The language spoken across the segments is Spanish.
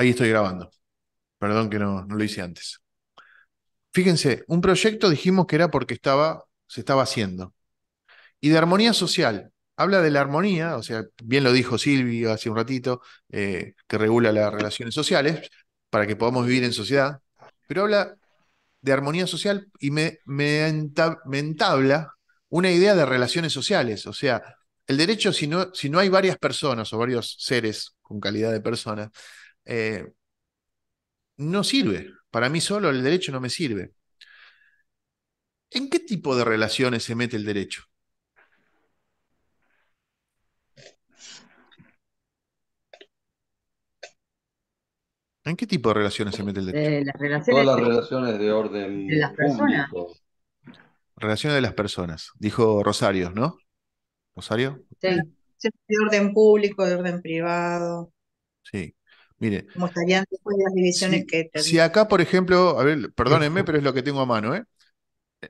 Ahí estoy grabando. Perdón que no lo hice antes. Fíjense, un proyecto dijimos que era porque se estaba haciendo. Y de armonía social. Habla de la armonía, o sea, bien lo dijo Silvio hace un ratito, que regula las relaciones sociales para que podamos vivir en sociedad. Pero habla de armonía social y me entabla una idea de relaciones sociales. O sea, el derecho, si no hay varias personas o varios seres con calidad de personas, eh, no sirve. Para mí solo el derecho no me sirve. ¿En qué tipo de relaciones se mete el derecho? ¿En qué tipo de relaciones se mete el derecho? Las Todas relaciones las relaciones de de las orden personas. público. Relaciones de las personas, dijo Rosario, ¿no? ¿Rosario? Sí, De orden público, de orden privado, Sí. Mire, cómo estarían después las divisiones que si tendrían. acá, por ejemplo, a ver, perdónenme, pero es lo que tengo a mano, ¿eh?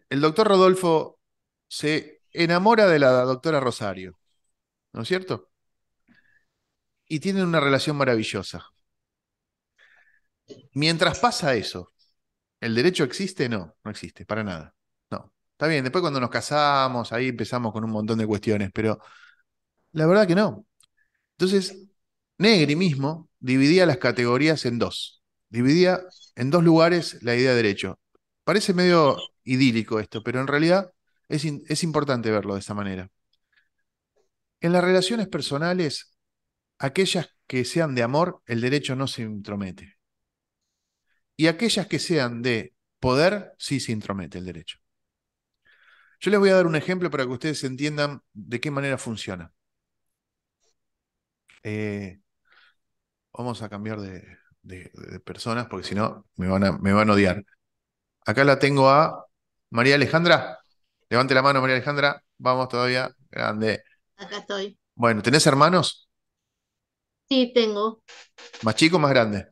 El doctor Rodolfo se enamora de la doctora Rosario, ¿no es cierto? Y tienen una relación maravillosa. Mientras pasa eso, ¿el derecho existe? No, no existe, para nada. No. Está bien, después cuando nos casamos, ahí empezamos con un montón de cuestiones, pero la verdad que no. Entonces, Negri mismo dividía las categorías en dos. Dividía en dos lugares la idea de derecho. Parece medio idílico esto, pero en realidad es importante verlo de esa manera. En las relaciones personales, aquellas que sean de amor, el derecho no se intromete. Y aquellas que sean de poder, sí se intromete el derecho. Yo les voy a dar un ejemplo para que ustedes entiendan de qué manera funciona. Eh, Vamos a cambiar de personas porque si no me van a odiar. Acá la tengo a María Alejandra. Levante la mano, María Alejandra. Vamos todavía. Grande. Acá estoy. Bueno, ¿tenés hermanos? Sí, tengo ¿Más chicos o más grandes?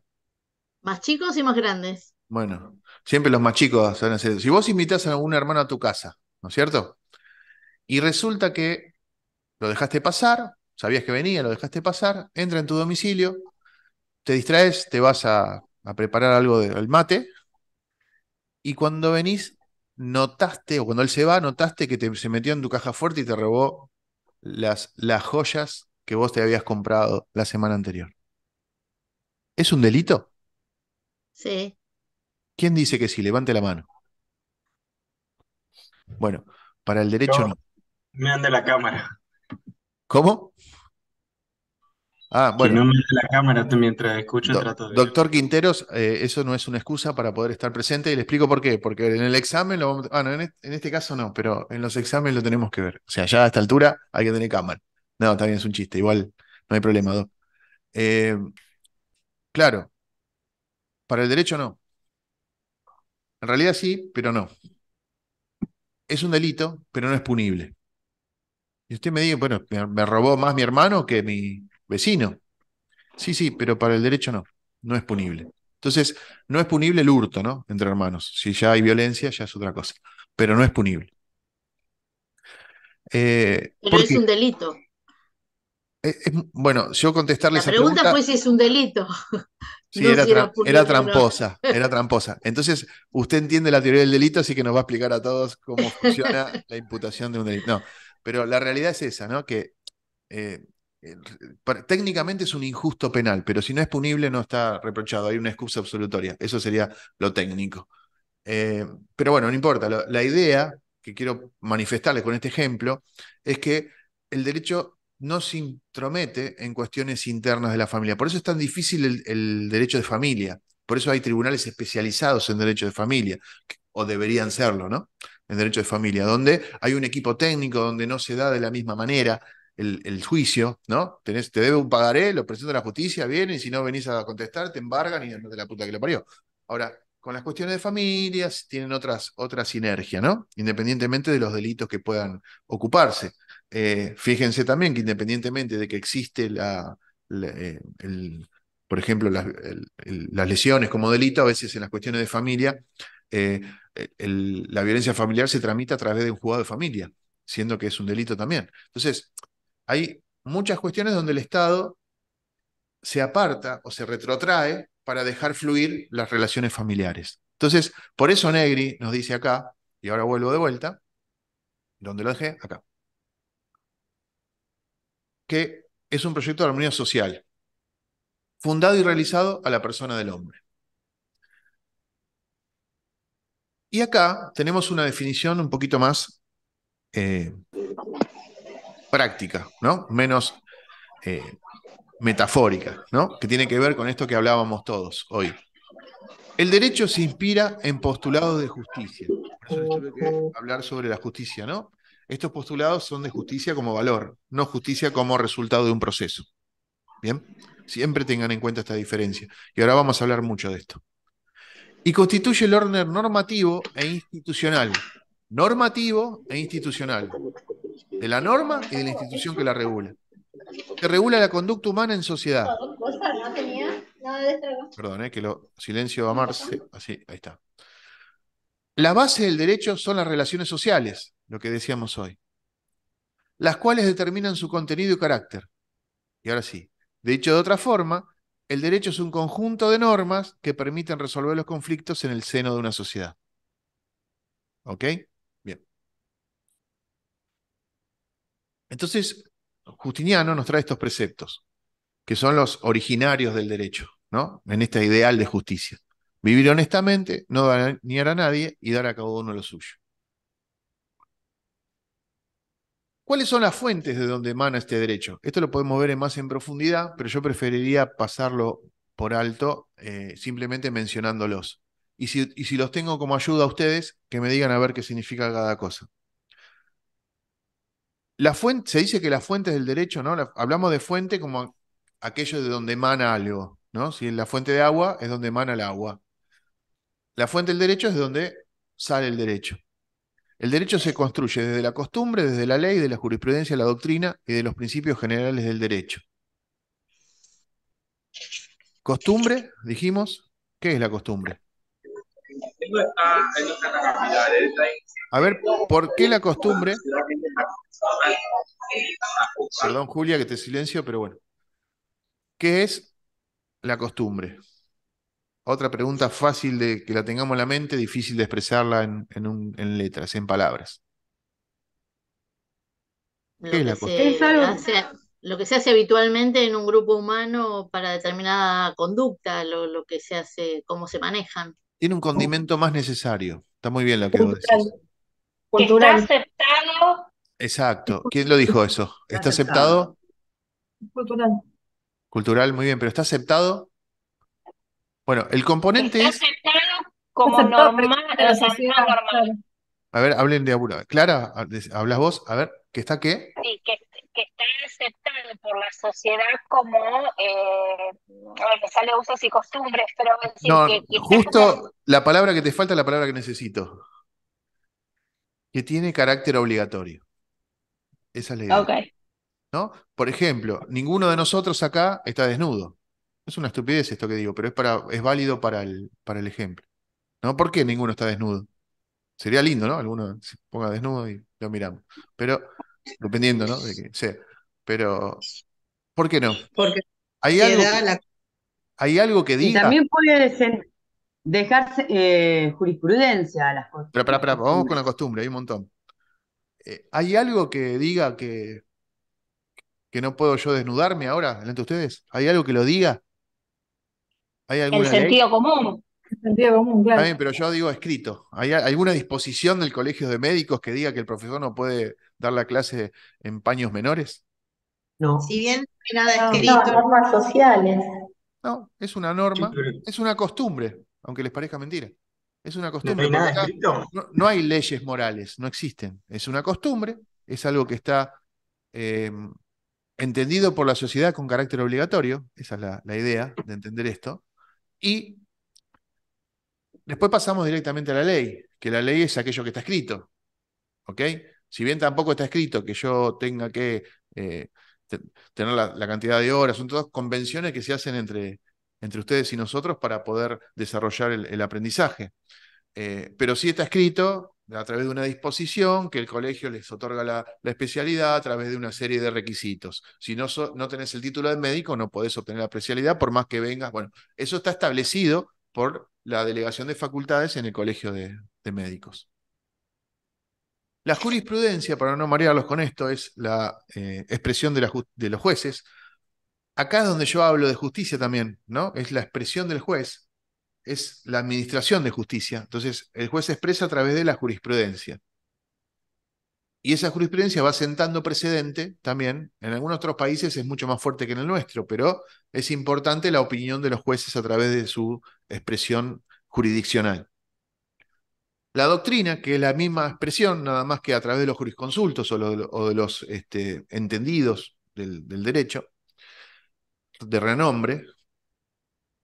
más chicos y más grandes. Bueno, siempre los más chicos van a ser. Si vos invitas a un hermano a tu casa, ¿no es cierto? Y resulta que lo dejaste pasar, sabías que venía, lo dejaste pasar, entra en tu domicilio, te distraes, te vas a preparar algo del mate, y cuando venís, notaste, o cuando él se va, notaste que se metió en tu caja fuerte y te robó las joyas que vos te habías comprado la semana anterior. ¿Es un delito? Sí. ¿Quién dice que sí? Levante la mano. Bueno, para el derecho Yo no. me ande la cámara. ¿Cómo? Ah, Que bueno. no me ande la cámara mientras escucho, trato de. Doctor Quinteros, eso no es una excusa para poder estar presente y le explico por qué. Porque en el examen, no, en este caso no, pero en los exámenes lo tenemos que ver. O sea, ya a esta altura hay que tener cámara. No, también es un chiste, igual no hay problema, Doc. Eh, claro, para el derecho no. En realidad sí, pero no. Es un delito, pero no es punible. Y usted me dice, bueno, me robó más mi hermano que mi vecino. Sí, sí, pero para el derecho no. No es punible. Entonces, no es punible el hurto, ¿no? Entre hermanos. Si ya hay violencia, ya es otra cosa. Pero no es punible. Pero ¿Por es qué? un delito. Bueno, yo contestarle La esa pregunta pregunta, fue si es un delito, sí, no si era era punible o no. tramposa, era tramposa. Entonces, usted entiende la teoría del delito, así que nos va a explicar a todos cómo funciona la imputación de un delito. No, pero la realidad es esa, ¿no? Que eh, eh, técnicamente es un injusto penal, pero si no es punible no está reprochado, hay una excusa absolutoria. Eso sería lo técnico. Eh, pero bueno, no importa. La idea que quiero manifestarles con este ejemplo es que el derecho no se intromete en cuestiones internas de la familia. Por eso es tan difícil el derecho de familia. Por eso hay tribunales especializados en derecho de familia, o deberían serlo, ¿no? En derecho de familia, donde hay un equipo técnico, donde no se da de la misma manera el juicio, ¿no? Te debe un pagaré, lo presenta a la justicia, viene, y si no venís a contestar, te embargan y no de la puta que lo parió. Ahora, con las cuestiones de familias tienen otra sinergia, ¿no? Independientemente de los delitos que puedan ocuparse. Fíjense también que independientemente de que existe por ejemplo, las lesiones como delito, a veces en las cuestiones de familia, eh, la violencia familiar se tramita a través de un juzgado de familia, siendo que es un delito también. Entonces, hay muchas cuestiones donde el Estado se aparta o se retrotrae para dejar fluir las relaciones familiares. Entonces, por eso Negri nos dice acá, y ahora vuelvo de vuelta, ¿dónde lo dejé? Acá, que es un proyecto de armonía social, fundado y realizado a la persona del hombre. Y acá tenemos una definición un poquito más práctica, ¿no? Menos metafórica, ¿no? Que tiene que ver con esto que hablábamos todos hoy. El derecho se inspira en postulados de justicia. Por eso les tuve que hablar sobre la justicia, ¿no? Estos postulados son de justicia como valor, no justicia como resultado de un proceso. ¿Bien? Siempre tengan en cuenta esta diferencia. Y ahora vamos a hablar mucho de esto. Y constituye el orden normativo e institucional. Normativo e institucional. De la norma y de la institución que la regula. Que regula la conducta humana en sociedad. Perdón, que lo silencio a Marce. Así, ahí está. La base del derecho son las relaciones sociales, lo que decíamos hoy, las cuales determinan su contenido y carácter. Y ahora sí, dicho de otra forma, el derecho es un conjunto de normas que permiten resolver los conflictos en el seno de una sociedad. ¿Ok? Bien. Entonces, Justiniano nos trae estos preceptos, que son los originarios del derecho, ¿no? En este ideal de justicia. Vivir honestamente, no dañar a nadie y dar a cada uno lo suyo. ¿Cuáles son las fuentes de donde emana este derecho? Esto lo podemos ver más en profundidad, pero yo preferiría pasarlo por alto, simplemente mencionándolos. Y si los tengo como ayuda a ustedes, que me digan a ver qué significa cada cosa. Se dice que las fuentes del derecho, ¿no? Hablamos de fuente como aquello de donde emana algo, ¿no? Si la fuente de agua es donde emana el agua. La fuente del derecho es de donde sale el derecho. El derecho se construye desde la costumbre, desde la ley, de la jurisprudencia, la doctrina y de los principios generales del derecho. Costumbre, dijimos. ¿Qué es la costumbre? A ver, ¿por qué la costumbre? Perdón, Julia, que te silencio, pero bueno. ¿Qué es la costumbre? Otra pregunta fácil de que la tengamos en la mente, difícil de expresarla en letras, en palabras. ¿Qué Lo es que la costumbre? Es algo, lo que se hace habitualmente en un grupo humano para determinada conducta, lo que se hace, cómo se manejan. Tiene un condimento más necesario. Está muy bien lo que vos Cultural. decís. Que está Cultural. aceptado, Exacto. ¿Quién lo dijo eso? ¿Está aceptado? Cultural. Cultural, muy bien, pero ¿está aceptado? Bueno, el componente está es. aceptado como Aceptado normal, en la o sea, no sociedad, normal. claro. A ver, hablen de Aura. Clara, hablas vos, a ver, ¿qué está qué? Sí, que está aceptado por la sociedad como, me sale usos y costumbres, pero es decir, No, que está como, justo la palabra que te falta es la palabra que necesito, que tiene carácter obligatorio. Esa es la idea, ok, ¿no? Por ejemplo, ninguno de nosotros acá está desnudo. Es una estupidez esto que digo, pero es válido para el ejemplo, ¿no? ¿Por qué ninguno está desnudo? Sería lindo, ¿no? Alguno se ponga desnudo y lo miramos. Pero, dependiendo, ¿no? De que sea. Pero, ¿por qué no? porque la ¿Hay algo sociedad, que, hay algo que Y diga? también puede dejarse jurisprudencia a las Vamos con la costumbres. costumbre, hay un montón. ¿Hay algo que diga que no puedo yo desnudarme ahora delante de ustedes? ¿Hay algo que lo diga? ¿Hay el alguna ley? sentido común. Sentido común, Está claro. bien, pero yo digo escrito. ¿Hay alguna disposición del colegio de médicos que diga que el profesor no puede dar la clase en paños menores? No. si bien no hay nada No. No, escrito, normas sociales. No, es una Sí, norma, pero es una costumbre, aunque les parezca mentira. Es una no costumbre, hay porque nada acá escrito. no hay leyes morales, no existen. Es una costumbre, es algo que está eh, entendido por la sociedad con carácter obligatorio, esa es la idea de entender esto, y después pasamos directamente a la ley, que la ley es aquello que está escrito, ¿ok? Si bien tampoco está escrito que yo tenga que eh, te- tener la cantidad de horas, son todas convenciones que se hacen entre ustedes y nosotros para poder desarrollar el aprendizaje. Pero sí está escrito a través de una disposición que el colegio les otorga la especialidad a través de una serie de requisitos. Si no tenés el título de médico, no podés obtener la especialidad por más que vengas. Bueno, eso está establecido por la delegación de facultades en el colegio de médicos. La jurisprudencia, para no marearlos con esto, es la expresión de los jueces. Acá es donde yo hablo de justicia también, ¿no? Es la expresión del juez, es la administración de justicia. Entonces, el juez se expresa a través de la jurisprudencia. Y esa jurisprudencia va sentando precedente también. En algunos otros países es mucho más fuerte que en el nuestro, pero es importante la opinión de los jueces a través de su expresión jurisdiccional. La doctrina, que es la misma expresión, nada más que a través de los jurisconsultos o de los entendidos del derecho, de renombre.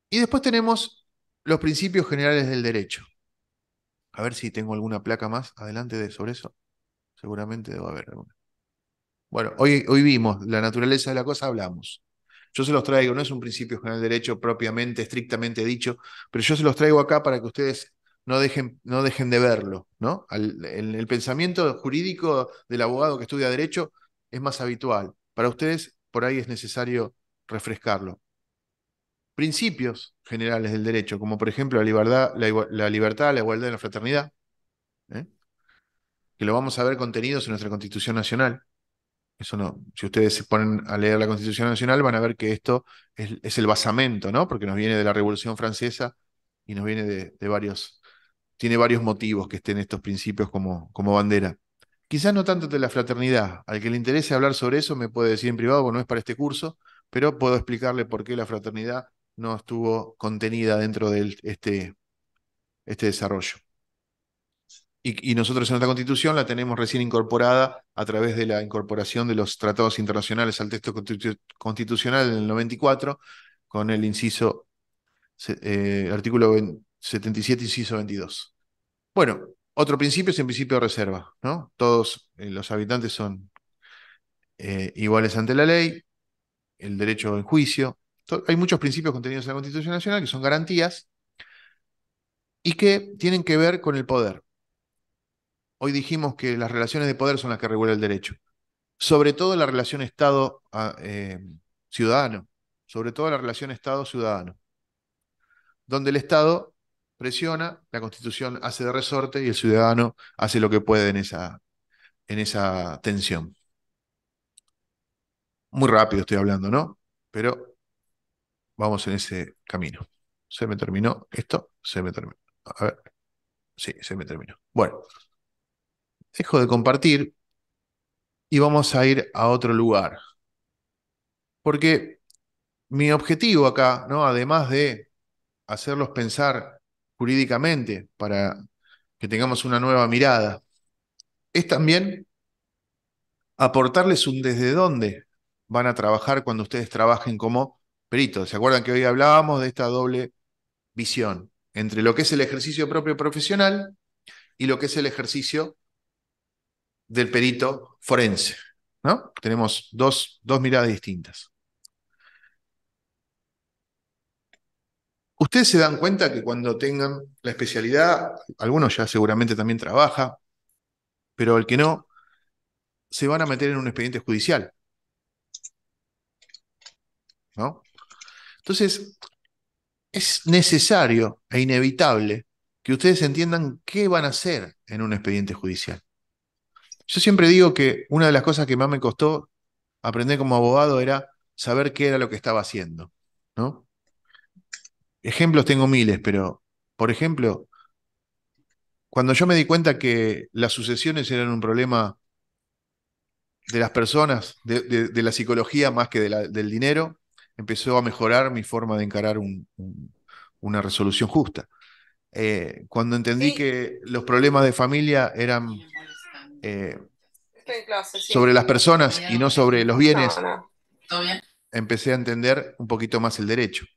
Y después tenemos los principios generales del derecho. A ver si tengo alguna placa más adelante sobre eso. Seguramente debo haber alguna. Bueno, hoy vimos la naturaleza de la cosa, hablamos. Yo se los traigo, no es un principio general del derecho propiamente, estrictamente dicho, pero yo se los traigo acá para que ustedes no dejen de verlo, ¿no? El pensamiento jurídico del abogado que estudia derecho es más habitual. Para ustedes, por ahí es necesario refrescarlo. Principios generales del derecho, como por ejemplo la libertad, la igualdad y la fraternidad, ¿eh? Que lo vamos a ver contenidos en nuestra Constitución Nacional. Eso no, si ustedes se ponen a leer la Constitución Nacional van a ver que esto es el basamento, ¿no? Porque nos viene de la Revolución Francesa y nos viene tiene varios motivos que estén estos principios como bandera. Quizás no tanto de la fraternidad. Al que le interese hablar sobre eso me puede decir en privado, bueno, no es para este curso, pero puedo explicarle por qué la fraternidad no estuvo contenida dentro de este desarrollo. Y nosotros en nuestra Constitución la tenemos recién incorporada a través de la incorporación de los tratados internacionales al texto constitucional en el 94, con el artículo 77, inciso 22. Bueno, otro principio es el principio de reserva, ¿no? Todos los habitantes son iguales ante la ley, el derecho al juicio. Hay muchos principios contenidos en la Constitución Nacional que son garantías y que tienen que ver con el poder. Hoy dijimos que las relaciones de poder son las que regulan el derecho. Sobre todo la relación Estado-ciudadano. Sobre todo la relación Estado-ciudadano. Donde el Estado presiona, la Constitución hace de resorte y el ciudadano hace lo que puede en esa tensión. Muy rápido estoy hablando, ¿no? Pero vamos en ese camino. Se me terminó esto, se me terminó. A ver, sí, se me terminó. Bueno, dejo de compartir y vamos a ir a otro lugar. Porque mi objetivo acá, ¿no? Además de hacerlos pensar jurídicamente para que tengamos una nueva mirada, es también aportarles un desde dónde van a trabajar cuando ustedes trabajen como peritos. ¿Se acuerdan que hoy hablábamos de esta doble visión entre lo que es el ejercicio propio profesional y lo que es el ejercicio del perito forense, ¿no? Tenemos dos miradas distintas. Ustedes se dan cuenta que cuando tengan la especialidad, algunos ya seguramente también trabaja, pero el que no, se van a meter en un expediente judicial, ¿no? Entonces, es necesario e inevitable que ustedes entiendan qué van a hacer en un expediente judicial. Yo siempre digo que una de las cosas que más me costó aprender como abogado era saber qué era lo que estaba haciendo, ¿no? Ejemplos tengo miles, pero, por ejemplo, cuando yo me di cuenta que las sucesiones eran un problema de las personas, de la psicología más que del dinero, empezó a mejorar mi forma de encarar una resolución justa. Cuando entendí que los problemas de familia eran sobre las personas y no sobre los bienes, empecé a entender un poquito más el derecho.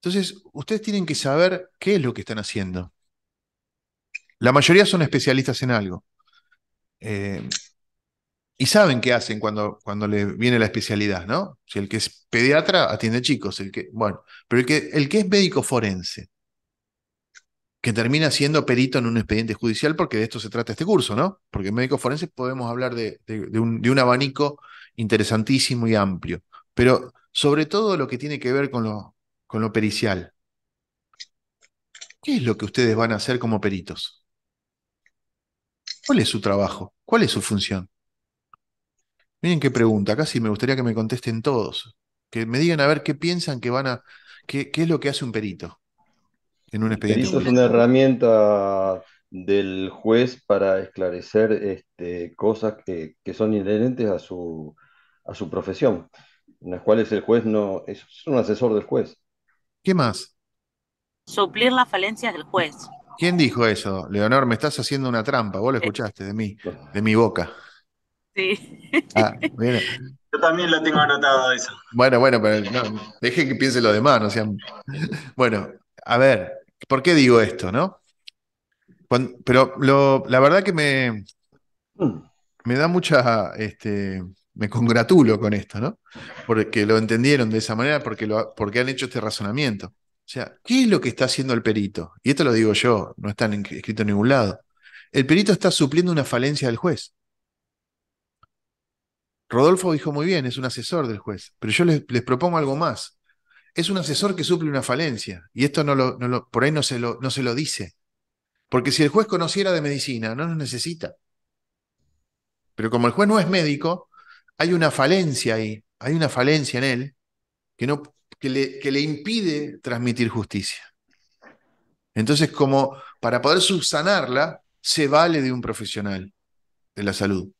Entonces, ustedes tienen que saber qué es lo que están haciendo. La mayoría son especialistas en algo. Y saben qué hacen cuando les viene la especialidad, ¿no? Si el que es pediatra atiende chicos, bueno, pero el que es médico forense, que termina siendo perito en un expediente judicial, porque de esto se trata este curso, ¿no? Porque en médico forense podemos hablar de un abanico interesantísimo y amplio, pero sobre todo lo que tiene que ver con lo pericial. ¿Qué es lo que ustedes van a hacer como peritos? ¿Cuál es su trabajo? ¿Cuál es su función? Miren qué pregunta, acá sí me gustaría que me contesten todos, que me digan a ver qué piensan que qué es lo que hace un perito en un El expediente perito es judicial. una herramienta del juez para esclarecer cosas que son inherentes a su profesión, en las cuales el juez no es un asesor del juez. ¿Qué más? Suplir las falencias del juez. ¿Quién dijo eso? Leonor, me estás haciendo una trampa, vos lo escuchaste de mi boca. Sí. Ah, bien. Yo también lo tengo anotado eso. Bueno, pero no, deje que piense lo demás, no sean. Bueno, a ver, ¿por qué digo esto, no? Pero la verdad que me da me congratulo con esto, ¿no? Porque lo entendieron de esa manera, porque han hecho este razonamiento. O sea, ¿qué es lo que está haciendo el perito? Y esto lo digo yo, no está escrito en ningún lado. El perito está supliendo una falencia del juez. Rodolfo dijo muy bien, es un asesor del juez, pero yo les propongo algo más. Es un asesor que suple una falencia, y esto por ahí no se lo dice. Porque si el juez conociera de medicina, no nos necesita. Pero como el juez no es médico, hay una falencia ahí, hay una falencia en él que, no, que le impide transmitir justicia. Entonces, como para poder subsanarla, se vale de un profesional de la salud.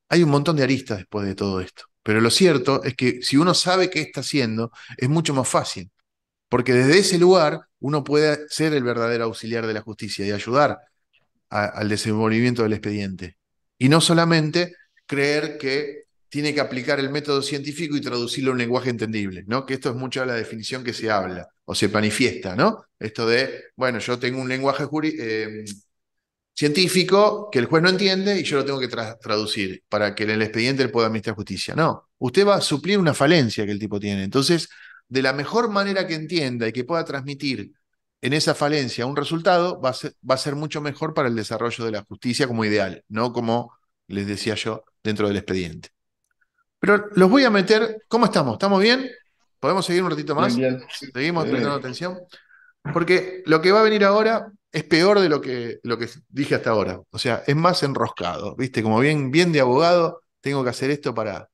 Hay un montón de aristas después de todo esto. Pero lo cierto es que si uno sabe qué está haciendo, es mucho más fácil. Porque desde ese lugar uno puede ser el verdadero auxiliar de la justicia y ayudar al desenvolvimiento del expediente. Y no solamente creer que tiene que aplicar el método científico y traducirlo a un lenguaje entendible, ¿no? Que esto es mucho de la definición que se habla o se manifiesta, ¿no? Esto de, bueno, yo tengo un lenguaje científico que el juez no entiende y yo lo tengo que traducir para que en el expediente él pueda administrar justicia. No, usted va a suplir una falencia que el tipo tiene. Entonces, de la mejor manera que entienda y que pueda transmitir en esa falencia un resultado, va a ser mucho mejor para el desarrollo de la justicia como ideal, no como les decía yo dentro del expediente. Pero los voy a meter, ¿cómo estamos? ¿Estamos bien? ¿Podemos seguir un ratito Bien, más? bien. ¿Seguimos Muy prestando bien. atención? Porque lo que va a venir ahora es peor de lo que dije hasta ahora. O sea, es más enroscado, ¿viste? Como bien de abogado, tengo que hacer esto para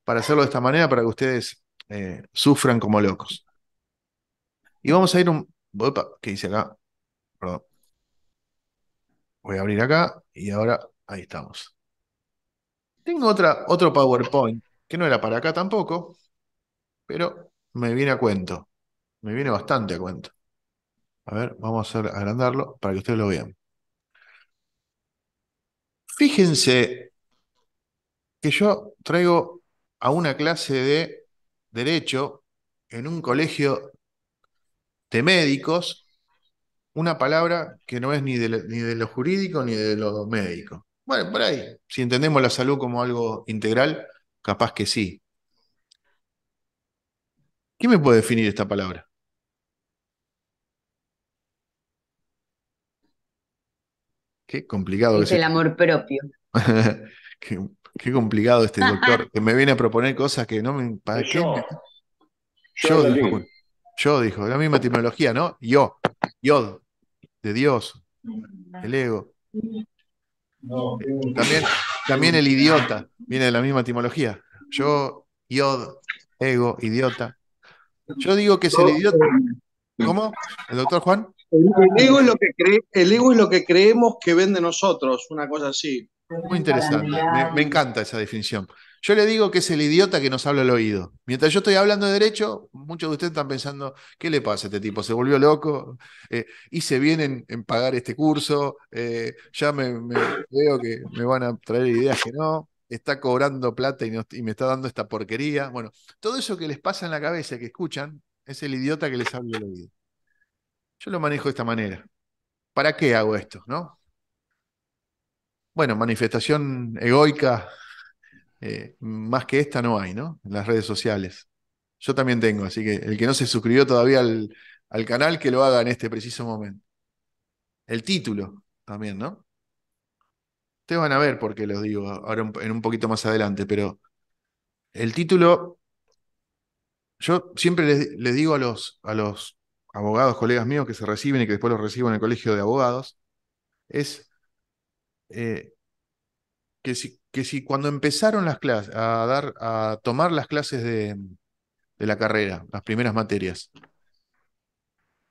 hacerlo de esta manera, para que ustedes sufran como locos. Y vamos a ir Opa, ¿qué hice acá? Perdón. Voy a abrir acá y ahora ahí estamos. Tengo otro PowerPoint, que no era para acá tampoco, pero me viene a cuento. Me viene bastante a cuento. A ver, vamos a agrandarlo para que ustedes lo vean. Fíjense que yo traigo a una clase de derecho en un colegio de médicos una palabra que no es ni de lo jurídico ni de lo médico. Bueno, por ahí, si entendemos la salud como algo integral, capaz que sí. ¿Quién me puede definir esta palabra? Qué complicado que Es es el este. amor propio. Qué, qué complicado este doctor, que me viene a proponer cosas que no me... ¿Para qué? Yo en Yo, dijo, latín. bueno, yo, dijo, la misma etimología, ¿no? Yod, de Dios, el ego. También el idiota, viene de la misma etimología. Yo, Yod, ego, idiota. Yo digo que es el idiota. ¿Cómo? ¿El doctor Juan? El ego es lo que el ego es lo que creemos que ven de nosotros, una cosa así. Muy interesante. Me encanta esa definición. Yo le digo que es el idiota que nos habla al oído. Mientras yo estoy hablando de derecho, muchos de ustedes están pensando, ¿qué le pasa a este tipo? ¿Se volvió loco? Hice bien en pagar este curso. Ya veo que me van a traer ideas que no. Está cobrando plata y me está dando esta porquería. Bueno, todo eso que les pasa en la cabeza, que escuchan, es el idiota que les habla al oído. Yo lo manejo de esta manera. ¿Para qué hago esto, no? Bueno, manifestación egoica, más que esta no hay, ¿no? En las redes sociales. Yo también tengo, así que el que no se suscribió todavía al canal, que lo haga en este preciso momento. el título también, ¿no? Ustedes van a ver por qué los digo ahora en un poquito más adelante, pero el título, yo siempre les digo a los abogados, colegas míos que se reciben y que después los recibo en el colegio de abogados, es eh, que si cuando empezaron las clases, a tomar las clases de la carrera, las primeras materias,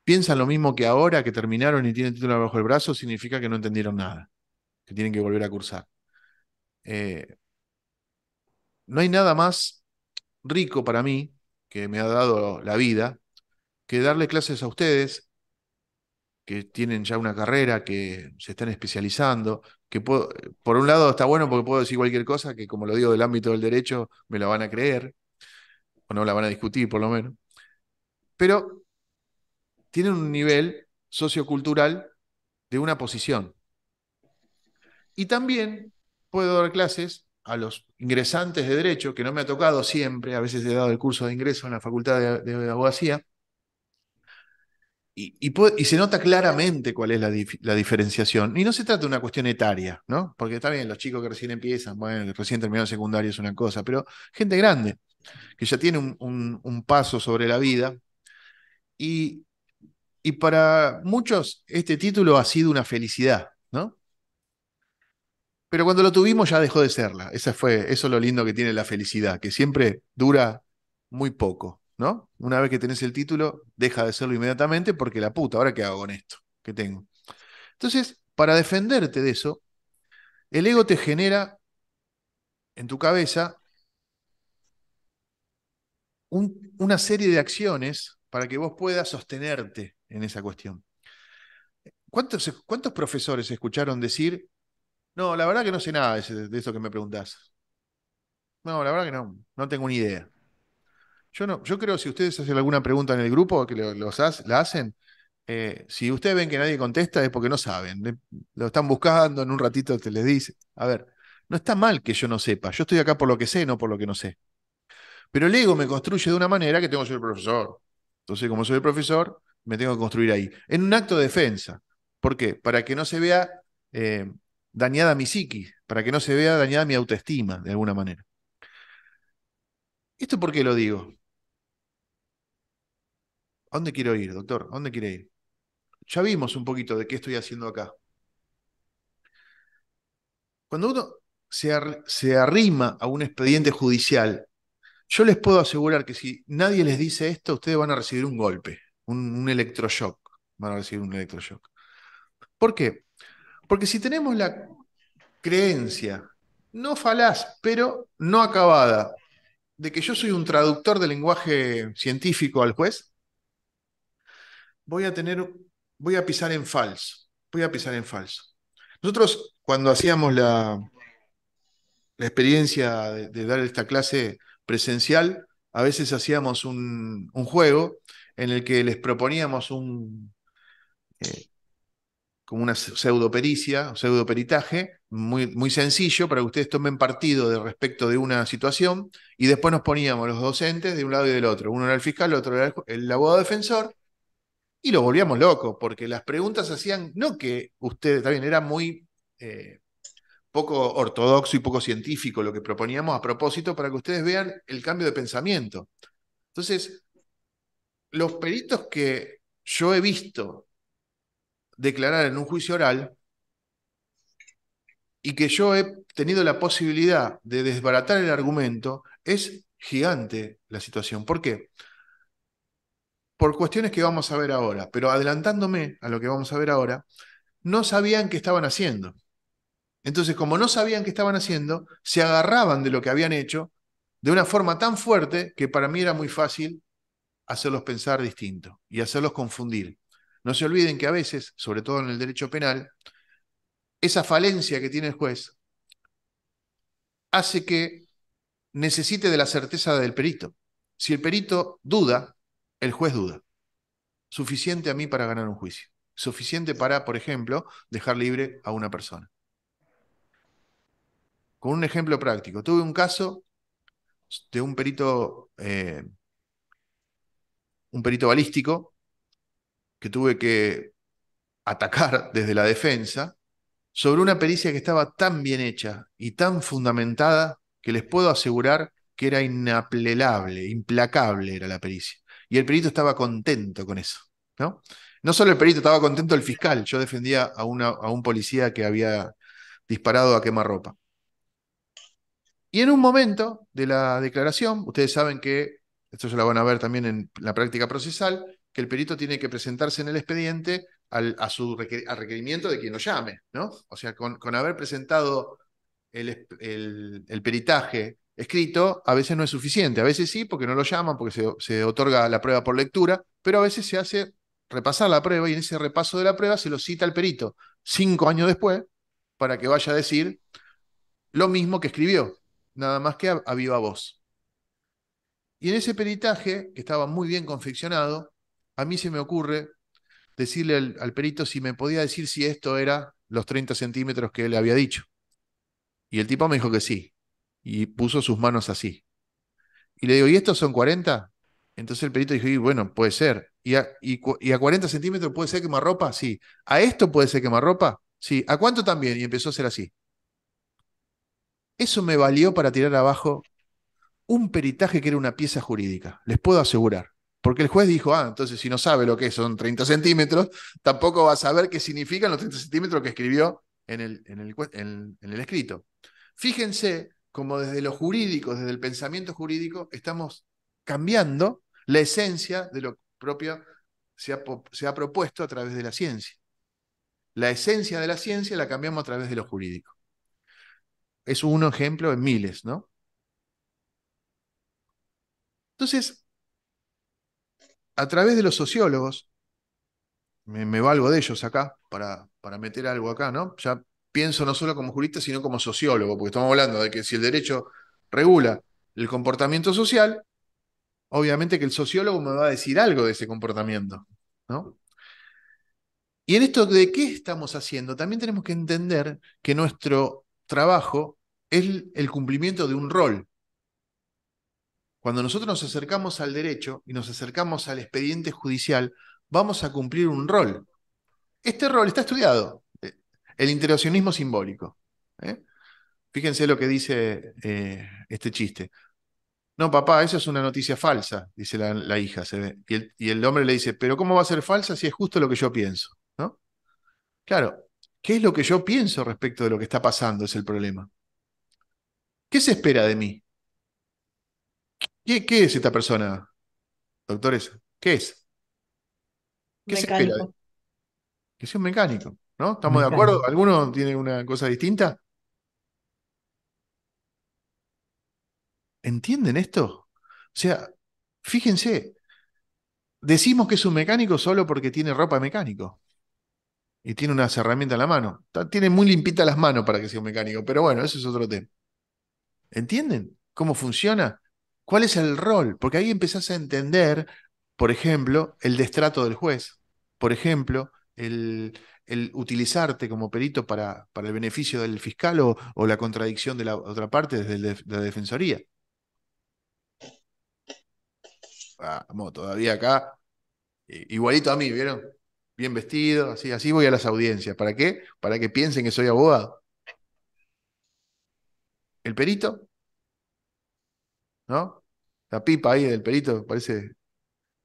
piensan lo mismo que ahora que terminaron y tienen título bajo el brazo, significa que no entendieron nada, que tienen que volver a cursar. Eh, no hay nada más rico para mí, que me ha dado la vida, que darle clases a ustedes que tienen ya una carrera, que se están especializando, por un lado está bueno porque puedo decir cualquier cosa, que como lo digo del ámbito del derecho, me la van a creer, o no la van a discutir por lo menos, pero tienen un nivel sociocultural de una posición. Y también puedo dar clases a los ingresantes de derecho, que no me ha tocado siempre, a veces he dado el curso de ingreso en la Facultad de Abogacía, y se nota claramente cuál es la diferenciación. Y no se trata de una cuestión etaria, ¿no? Porque está bien, los chicos que recién empiezan, bueno, que recién terminaron secundario es una cosa, pero gente grande, que ya tiene un paso sobre la vida. Y, y para muchos este título ha sido una felicidad, ¿no? Pero cuando lo tuvimos ya dejó de serla. Eso es lo lindo que tiene la felicidad, que siempre dura muy poco, ¿no? Una vez que tenés el título, deja de serlo inmediatamente porque la puta, ¿ahora qué hago con esto que tengo? Entonces, para defenderte de eso, el ego te genera en tu cabeza una serie de acciones para que vos puedas sostenerte en esa cuestión. ¿Cuántos profesores escucharon decir, no, la verdad que no sé nada de eso que me preguntás? No, la verdad que no tengo ni idea. Yo creo que si ustedes hacen alguna pregunta en el grupo, que la hacen, si ustedes ven que nadie contesta es porque no saben. Lo están buscando, en un ratito te les dice. A ver, no está mal que yo no sepa. Yo estoy acá por lo que sé, no por lo que no sé. Pero el ego me construye de una manera que tengo que ser el profesor. Entonces, como soy el profesor, me tengo que construir ahí. En un acto de defensa. ¿Por qué? Para que no se vea eh, dañada mi psiquis, para que no se vea dañada mi autoestima, de alguna manera. ¿Esto por qué lo digo? ¿A dónde quiero ir, doctor? ¿A dónde quiere ir? Ya vimos un poquito de qué estoy haciendo acá. Cuando uno se arrima a un expediente judicial, yo les puedo asegurar que si nadie les dice esto, ustedes van a recibir un golpe, un electroshock. Van a recibir un electroshock. ¿Por qué? Porque si tenemos la creencia, no falaz, pero no acabada, de que yo soy un traductor de lenguaje científico al juez, voy a tener, voy a pisar en falso. Voy a pisar en falso. Nosotros, cuando hacíamos la experiencia de dar esta clase presencial, a veces hacíamos un juego en el que les proponíamos eh, como una pseudopericia, pseudoperitaje, muy sencillo para que ustedes tomen partido respecto de una situación y después nos poníamos los docentes de un lado y del otro. Uno era el fiscal, el otro era el abogado defensor y lo volvíamos loco porque las preguntas hacían, no que ustedes, también era muy poco ortodoxo y poco científico lo que proponíamos a propósito para que ustedes vean el cambio de pensamiento. Entonces, los peritos que yo he visto declarar en un juicio oral y que yo he tenido la posibilidad de desbaratar el argumento, es gigante la situación. ¿Por qué? Por cuestiones que vamos a ver ahora, pero adelantándome a lo que vamos a ver ahora, no sabían qué estaban haciendo. Entonces, como no sabían qué estaban haciendo, se agarraban de lo que habían hecho de una forma tan fuerte que para mí era muy fácil hacerlos pensar distinto y hacerlos confundir. No se olviden que a veces, sobre todo en el derecho penal, esa falencia que tiene el juez hace que necesite de la certeza del perito. Si el perito duda, el juez duda. Suficiente a mí para ganar un juicio. Suficiente para, por ejemplo, dejar libre a una persona. Con un ejemplo práctico, tuve un caso de un perito balístico que tuve que atacar desde la defensa sobre una pericia que estaba tan bien hecha y tan fundamentada que les puedo asegurar que era inapelable, implacable era la pericia. Y el perito estaba contento con eso, ¿no? No solo el perito, estaba contento el fiscal. Yo defendía a un policía que había disparado a quemarropa. Y en un momento de la declaración, ustedes saben que, esto ya lo van a ver también en la práctica procesal, que el perito tiene que presentarse en el expediente al requerimiento de quien lo llame, ¿no? O sea, con haber presentado el peritaje escrito, a veces no es suficiente, a veces sí, porque no lo llaman, porque se otorga la prueba por lectura, pero a veces se hace repasar la prueba y en ese repaso de la prueba se lo cita el perito 5 años después para que vaya a decir lo mismo que escribió, nada más que a viva voz. Y en ese peritaje, que estaba muy bien confeccionado, a mí se me ocurre decirle al perito si me podía decir si esto era los 30 centímetros que él había dicho. Y el tipo me dijo que sí. Y puso sus manos así. Y le digo, ¿y estos son 40? Entonces el perito dijo, y bueno, puede ser. ¿Y a 40 centímetros puede ser quemarropa? Sí. ¿A esto puede ser quemarropa? Sí. ¿A cuánto también? Y empezó a ser así. Eso me valió para tirar abajo un peritaje que era una pieza jurídica, les puedo asegurar. Porque el juez dijo, entonces si no sabe lo que son 30 centímetros, tampoco va a saber qué significan los 30 centímetros que escribió en el escrito. Fíjense cómo desde lo jurídico, desde el pensamiento jurídico, estamos cambiando la esencia de lo propio se ha propuesto a través de la ciencia. La esencia de la ciencia la cambiamos a través de lo jurídico. Es un ejemplo en miles, ¿no? Entonces, a través de los sociólogos, me valgo de ellos acá para meter algo acá, ¿no? Ya pienso no solo como jurista, sino como sociólogo, porque estamos hablando de que si el derecho regula el comportamiento social, obviamente que el sociólogo me va a decir algo de ese comportamiento, ¿no? Y en esto de qué estamos haciendo, también tenemos que entender que nuestro trabajo es el cumplimiento de un rol. Cuando nosotros nos acercamos al derecho y nos acercamos al expediente judicial, vamos a cumplir un rol. Este rol está estudiado, el interaccionismo simbólico. ¿eh? Fíjense lo que dice este chiste. No, papá, eso es una noticia falsa, dice la hija. Se ve. Y el hombre le dice, pero ¿cómo va a ser falsa si es justo lo que yo pienso? ¿no? Claro, ¿qué es lo que yo pienso respecto de lo que está pasando? Es el problema. ¿Qué se espera de mí? ¿Qué es esta persona, doctores? ¿Qué es? ¿Qué se espera de Mecánico. que sea un mecánico? ¿No? ¿Estamos de acuerdo? ¿Alguno tiene una cosa distinta? ¿Entienden esto? O sea, fíjense, decimos que es un mecánico solo porque tiene ropa de mecánico y tiene unas herramientas en la mano. Tiene muy limpitas las manos para que sea un mecánico, pero bueno, eso es otro tema. ¿Entienden cómo funciona? ¿Cuál es el rol? Porque ahí empezás a entender, por ejemplo, el destrato del juez, por ejemplo, el utilizarte como perito para el beneficio del fiscal o la contradicción de la otra parte desde la defensoría. Vamos, todavía acá, igualito a mí, ¿vieron? Bien vestido, así voy a las audiencias. ¿Para qué? Para que piensen que soy abogado. El perito, ¿no? La pipa ahí del perito, parece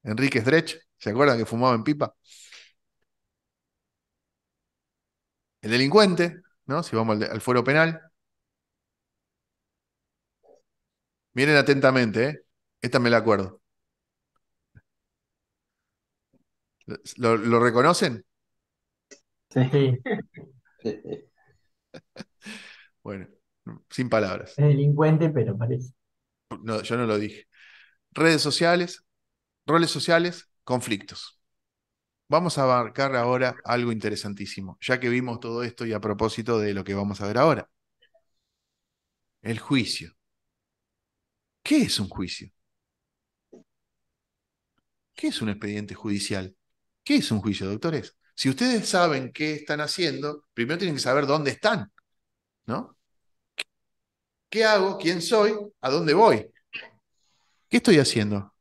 Enrique Stretch. ¿Se acuerdan que fumaba en pipa? El delincuente, ¿no? Si vamos al fuero penal. Miren atentamente, ¿eh? Esta me la acuerdo. ¿Lo reconocen? Sí, Bueno, sin palabras. es delincuente, pero parece. No, yo no lo dije. Redes sociales, roles sociales, conflictos. Vamos a abarcar ahora algo interesantísimo, ya que vimos todo esto y a propósito de lo que vamos a ver ahora. El juicio. ¿Qué es un juicio? ¿Qué es un expediente judicial? ¿Qué es un juicio, doctores? Si ustedes saben qué están haciendo, primero tienen que saber dónde están, ¿no? ¿Qué hago? ¿Quién soy? ¿A dónde voy? ¿Qué estoy haciendo?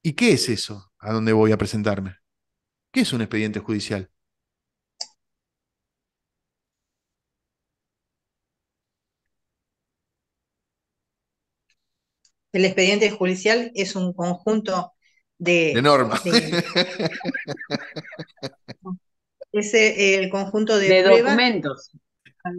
¿Y qué es eso? ¿A dónde voy a presentarme? ¿Qué es un expediente judicial? el expediente judicial es un conjunto De de, normas. de el conjunto de De pruebas documentos.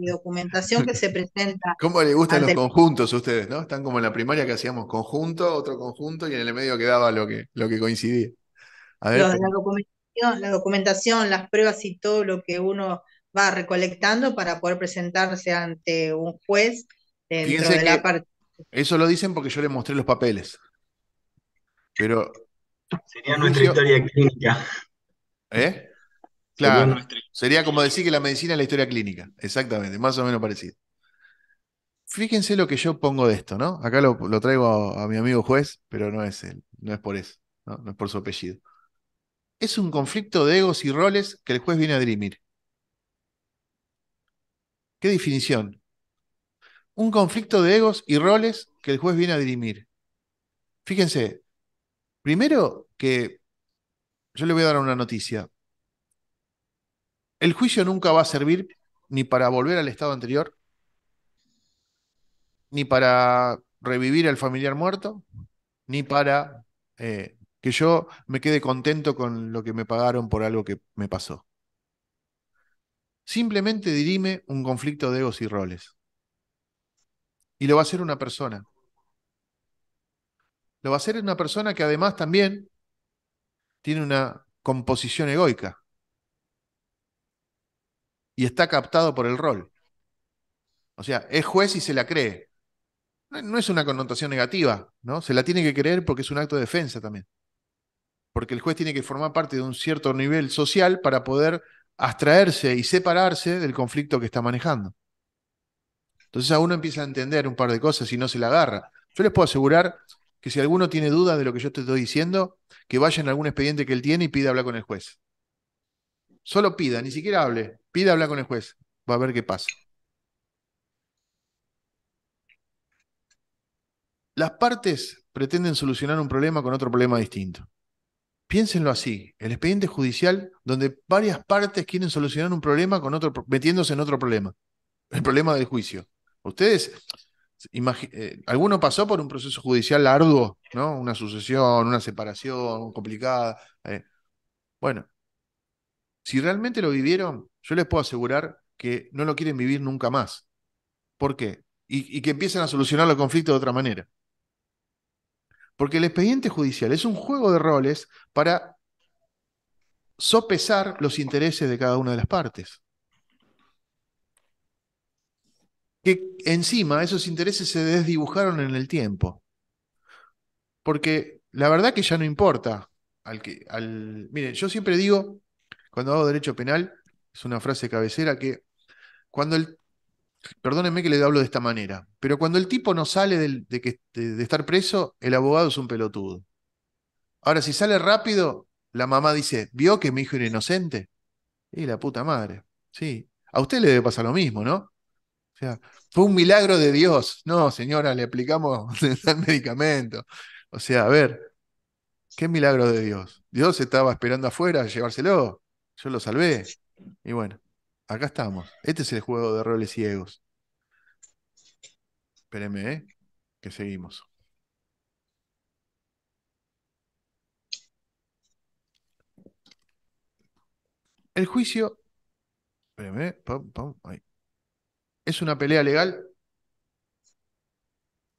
y documentación que se presenta ¿Cómo le gustan los ante el conjuntos a ustedes, no? Están como en la primaria que hacíamos conjunto, otro conjunto, y en el medio quedaba lo que coincidía. A ver, la documentación, las pruebas y todo lo que uno va recolectando para poder presentarse ante un juez dentro fíjense de la que parte. eso lo dicen porque yo les mostré los papeles. Pero un Sería nuestra juicio, historia clínica. ¿eh? Sería Claro, nuestra. sería como decir que la medicina es la historia clínica, exactamente, más o menos parecido. Fíjense lo que yo pongo de esto, ¿no? Acá lo traigo a mi amigo juez, pero no es él, no es por eso, ¿no? No es por su apellido. Es un conflicto de egos y roles que el juez viene a dirimir. ¿Qué definición? Un conflicto de egos y roles que el juez viene a dirimir. Fíjense, primero que yo le voy a dar una noticia. El juicio nunca va a servir ni para volver al estado anterior, ni para revivir al familiar muerto, ni para que yo me quede contento con lo que me pagaron por algo que me pasó. Simplemente dirime un conflicto de egos y roles. Y lo va a hacer una persona. Lo va a hacer una persona que además también tiene una composición egoica y está captado por el rol. O sea, es juez y se la cree. No es una connotación negativa, ¿no? Se la tiene que creer porque es un acto de defensa también. Porque el juez tiene que formar parte de un cierto nivel social para poder abstraerse y separarse del conflicto que está manejando. Entonces a uno empieza a entender un par de cosas y no se la agarra. Yo les puedo asegurar que si alguno tiene dudas de lo que yo te estoy diciendo, que vaya en algún expediente que él tiene y pida hablar con el juez. Solo pida, ni siquiera hable, pida hablar con el juez. Va a ver qué pasa. Las partes pretenden solucionar un problema con otro problema distinto. Piénsenlo así, el expediente judicial donde varias partes quieren solucionar un problema con otro, metiéndose en otro problema, el problema del juicio. Ustedes, ¿alguno pasó por un proceso judicial arduo, ¿no? Una sucesión, una separación complicada. Bueno, si realmente lo vivieron, yo les puedo asegurar que no lo quieren vivir nunca más. ¿Por qué? Y que empiecen a solucionar los conflictos de otra manera. Porque el expediente judicial es un juego de roles para sopesar los intereses de cada una de las partes. Que encima esos intereses se desdibujaron en el tiempo. Porque la verdad que ya no importa. Miren, yo siempre digo, cuando hago derecho penal, es una frase cabecera que cuando perdónenme que le hablo de esta manera, pero cuando el tipo no sale de estar preso, el abogado es un pelotudo. Ahora, si sale rápido, la mamá dice, ¿vio que mi hijo era inocente? Y la puta madre. Sí. A usted le debe pasar lo mismo, ¿no? O sea, fue un milagro de Dios. No, señora, le aplicamos el medicamento. O sea, a ver, qué milagro de Dios. Dios estaba esperando afuera a llevárselo. Yo lo salvé. Y bueno, acá estamos. Este es el juego de roles ciegos. Espérenme, que seguimos. El juicio, espérenme, ahí. ¿Es una pelea legal?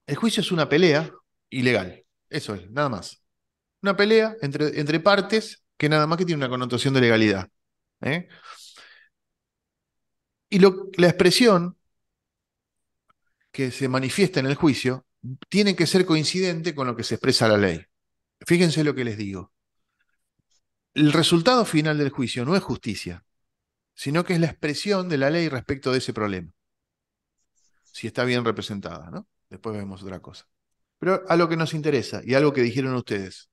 El juicio es una pelea ilegal. Eso es, nada más. Una pelea entre partes que nada más que tiene una connotación de legalidad. ¿Eh? Y la expresión que se manifiesta en el juicio tiene que ser coincidente con lo que se expresa la ley. Fíjense lo que les digo. El resultado final del juicio no es justicia, sino que es la expresión de la ley respecto de ese problema. Si está bien representada, ¿no? Después vemos otra cosa. Pero a lo que nos interesa y algo que dijeron ustedes.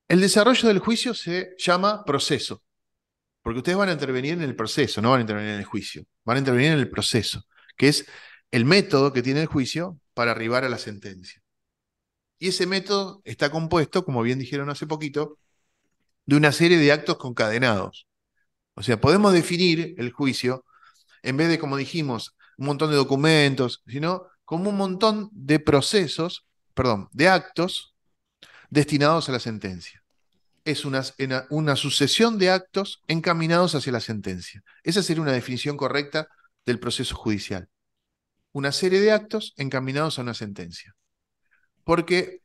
El desarrollo del juicio se llama proceso, porque ustedes van a intervenir en el proceso, no van a intervenir en el juicio, van a intervenir en el proceso, que es el método que tiene el juicio para arribar a la sentencia. Y ese método está compuesto, como bien dijeron hace poquito, de una serie de actos concadenados. O sea, podemos definir el juicio, en vez de, como dijimos, un montón de documentos, sino como un montón de procesos, perdón, de actos destinados a la sentencia. Es una sucesión de actos encaminados hacia la sentencia. Esa sería una definición correcta del proceso judicial. Una serie de actos encaminados a una sentencia. Porque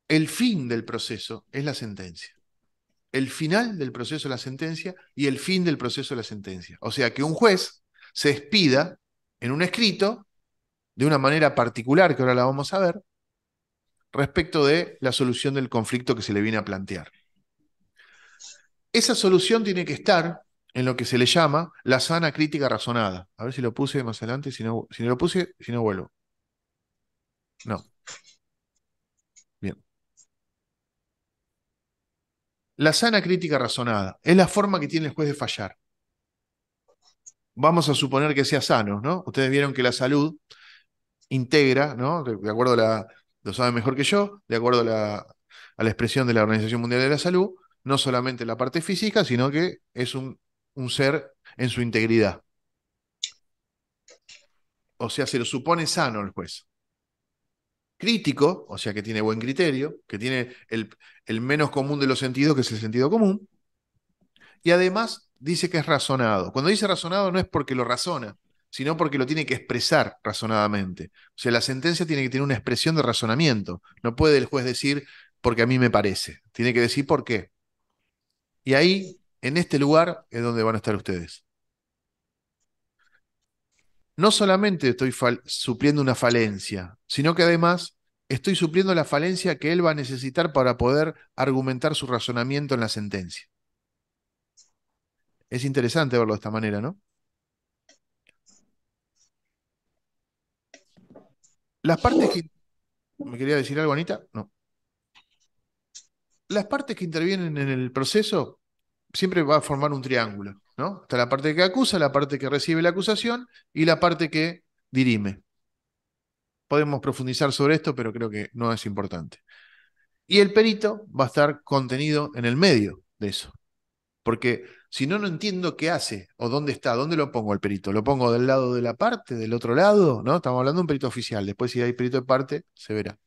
el fin del proceso es la sentencia. El final del proceso es la sentencia y el fin del proceso es la sentencia. O sea, que un juez se expida en un escrito de una manera particular, que ahora la vamos a ver, respecto de la solución del conflicto que se le viene a plantear. Esa solución tiene que estar en lo que se le llama la sana crítica razonada. A ver si lo puse más adelante, si no lo puse, si no vuelvo. No. Bien. La sana crítica razonada es la forma que tiene el juez de fallar. Vamos a suponer que sea sano, ¿no? Ustedes vieron que la salud integra, ¿no? De acuerdo lo saben mejor que yo, de acuerdo a la expresión de la Organización Mundial de la Salud, no solamente la parte física, sino que es un ser en su integridad. O sea, se lo supone sano el juez. Crítico, o sea, que tiene buen criterio, que tiene el menos común de los sentidos, que es el sentido común, y además dice que es razonado. Cuando dice razonado no es porque lo razona, sino porque lo tiene que expresar razonadamente. O sea, la sentencia tiene que tener una expresión de razonamiento. No puede el juez decir porque a mí me parece. Tiene que decir por qué. Y ahí, en este lugar, es donde van a estar ustedes. No solamente estoy supliendo una falencia, sino que además estoy supliendo la falencia que él va a necesitar para poder argumentar su razonamiento en la sentencia. Es interesante verlo de esta manera, ¿no? Las partes que... ¿Me quería decir algo, Anita? No. Las partes que intervienen en el proceso siempre va a formar un triángulo, ¿no? Está la parte que acusa, la parte que recibe la acusación y la parte que dirime. Podemos profundizar sobre esto, pero creo que no es importante. Y el perito va a estar contenido en el medio de eso. Porque si no, no entiendo qué hace o dónde está, dónde lo pongo el perito. ¿Lo pongo del lado de la parte, del otro lado? ¿No? Estamos hablando de un perito oficial. Después, si hay perito de parte, se verá.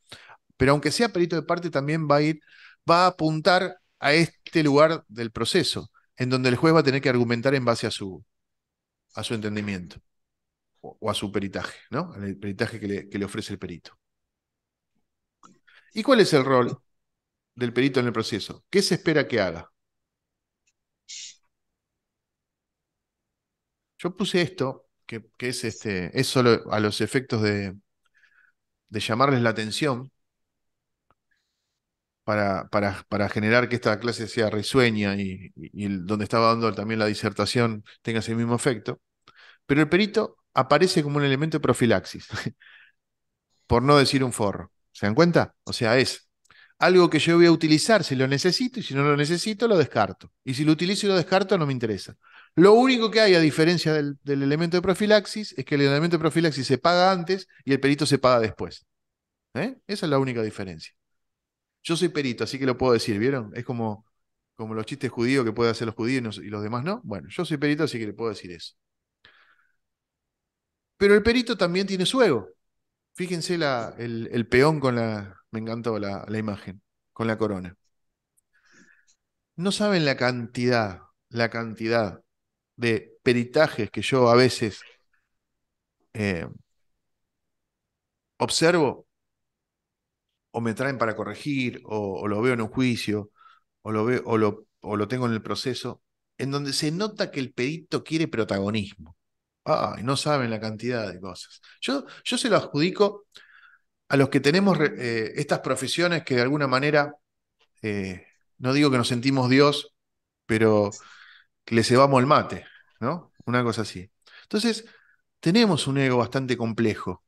Pero aunque sea perito de parte, también va a apuntar a este lugar del proceso, en donde el juez va a tener que argumentar en base a su entendimiento o a su peritaje, ¿no? El peritaje que le ofrece el perito. ¿Y cuál es el rol del perito en el proceso? ¿Qué se espera que haga? Yo puse esto, que es solo a los efectos de llamarles la atención para generar que esta clase sea risueña y donde estaba dando también la disertación tenga ese mismo efecto. Pero el perito aparece como un elemento de profilaxis, por no decir un forro. ¿Se dan cuenta? O sea, es algo que yo voy a utilizar si lo necesito y si no lo necesito lo descarto. Y si lo utilizo y lo descarto no me interesa. Lo único que hay a diferencia del elemento de profilaxis es que el elemento de profilaxis se paga antes y el perito se paga después. Esa es la única diferencia. Yo soy perito, así que lo puedo decir, ¿vieron? Es como los chistes judíos que pueden hacer los judíos y los demás no. Bueno, yo soy perito, así que le puedo decir eso. Pero el perito también tiene su ego. Fíjense el peón con me encantó la imagen, con la corona. No saben la cantidad de peritajes que yo a veces eh, observo o me traen para corregir o lo veo en un juicio o lo tengo en el proceso, en donde se nota que el perito quiere protagonismo. Ay, no saben la cantidad de cosas. Yo se lo adjudico a los que tenemos estas profesiones que de alguna manera, no digo que nos sentimos Dios, pero que le cebamos el mate, ¿no? Una cosa así. Entonces, tenemos un ego bastante complejo.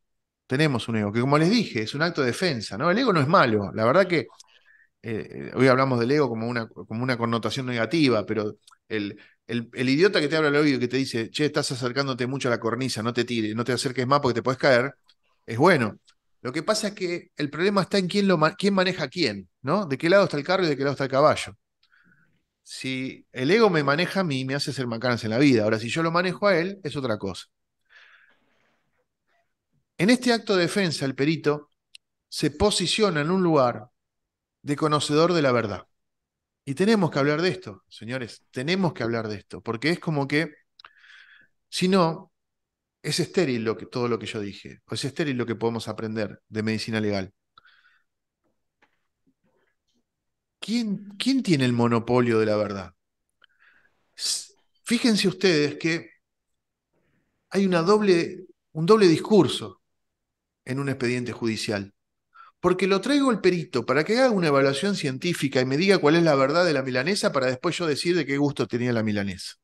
Tenemos un ego que, como les dije, es un acto de defensa, ¿no? El ego no es malo. La verdad que hoy hablamos del ego como una connotación negativa, pero el idiota que te habla al oído y que te dice, che, estás acercándote mucho a la cornisa, no te tires, no te acerques más porque te puedes caer, es bueno. Lo que pasa es que el problema está en quién maneja a quién, ¿no? De qué lado está el carro y de qué lado está el caballo. Si el ego me maneja a mí, me hace hacer macanas en la vida. Ahora, si yo lo manejo a él, es otra cosa. En este acto de defensa, el perito se posiciona en un lugar de conocedor de la verdad. Y tenemos que hablar de esto, señores, tenemos que hablar de esto, porque es como que, si no, es estéril todo lo que yo dije, o es estéril lo que podemos aprender de medicina legal. ¿Quién tiene el monopolio de la verdad? Fíjense ustedes que hay un doble discurso en un expediente judicial. Porque lo traigo el perito para que haga una evaluación científica y me diga cuál es la verdad de la milanesa para después yo decir de qué gusto tenía la milanesa.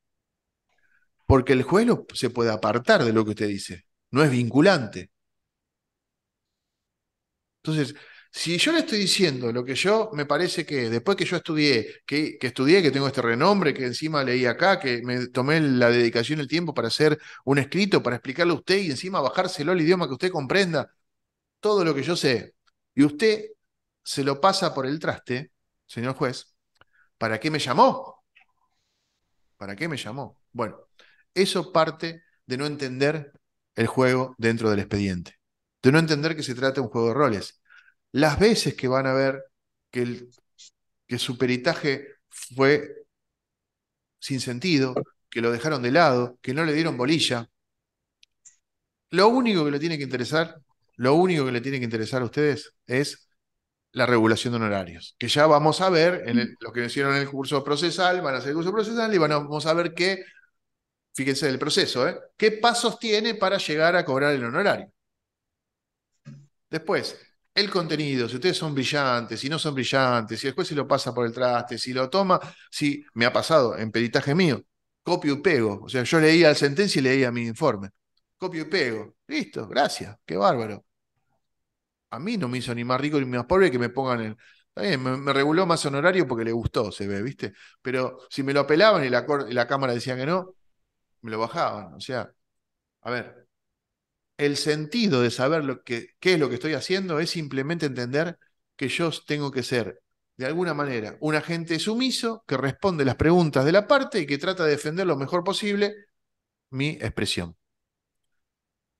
Porque el juez se puede apartar de lo que usted dice. No es vinculante. Entonces, si yo le estoy diciendo lo que yo me parece que después que yo estudié, que tengo este renombre, que encima leí acá, que me tomé la dedicación, el tiempo para hacer un escrito, para explicarle a usted y encima bajárselo al idioma que usted comprenda, todo lo que yo sé, y usted se lo pasa por el traste, señor juez, ¿para qué me llamó? ¿Para qué me llamó? Bueno, eso parte de no entender el juego dentro del expediente, de no entender que se trata de un juego de roles. Las veces que van a ver que su peritaje fue sin sentido, que lo dejaron de lado, que no le dieron bolilla, lo único que le tiene que interesar, lo único que le tiene que interesar a ustedes es la regulación de honorarios, que ya vamos a ver, los que hicieron el curso procesal, van a hacer el curso procesal y vamos a ver fíjense del proceso, qué pasos tiene para llegar a cobrar el honorario. Después, el contenido, si ustedes son brillantes, si no son brillantes, si el juez se lo pasa por el traste, si lo toma, si me ha pasado en peritaje mío, copio y pego, o sea, yo leía la sentencia y leía mi informe, copio y pego, listo, gracias, qué bárbaro. A mí no me hizo ni más rico ni más pobre que me pongan en... Está bien, me reguló más honorario porque le gustó, se ve, ¿viste? Pero si me lo apelaban y la cámara decía que no, me lo bajaban. O sea, a ver, el sentido de saber qué es lo que estoy haciendo es simplemente entender que yo tengo que ser, de alguna manera, un agente sumiso que responde las preguntas de la parte y que trata de defender lo mejor posible mi expresión.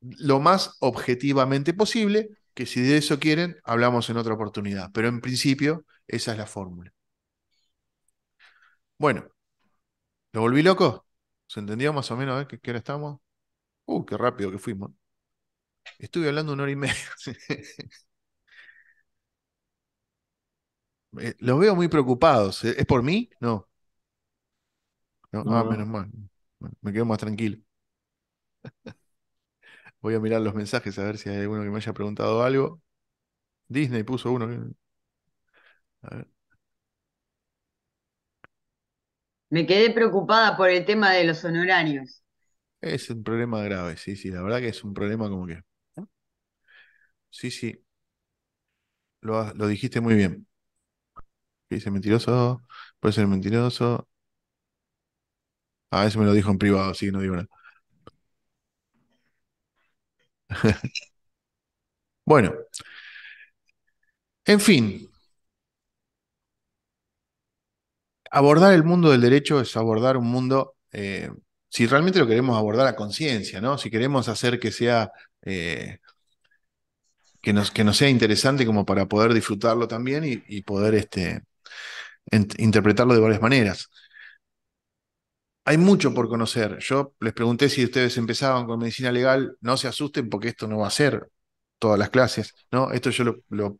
Lo más objetivamente posible, que si de eso quieren, hablamos en otra oportunidad. Pero en principio, esa es la fórmula. Bueno, ¿lo volví loco? ¿Se entendió más o menos a ver qué hora estamos? Qué rápido que fuimos. Estuve hablando 1 hora y media. Los veo muy preocupados. ¿Es por mí? No. No. Ah, menos No, mal. Bueno, me quedo más tranquilo. Voy a mirar los mensajes a ver si hay alguno que me haya preguntado algo. Disney puso uno. A ver. Me quedé preocupada por el tema de los honorarios. Es un problema grave, sí, sí. La verdad que es un problema como que. Sí, sí. Lo dijiste muy bien. ¿Qué dice mentiroso? Puede ser mentiroso. A veces me lo dijo en privado, así que no digo nada. Bueno, en fin, abordar el mundo del derecho es abordar un mundo, si realmente lo queremos abordar a conciencia, ¿no? Si queremos hacer que sea, que nos sea interesante como para poder disfrutarlo también y poder interpretarlo de varias maneras. Hay mucho por conocer. Yo les pregunté si ustedes empezaban con medicina legal, no se asusten porque esto no va a ser todas las clases, ¿no? Esto yo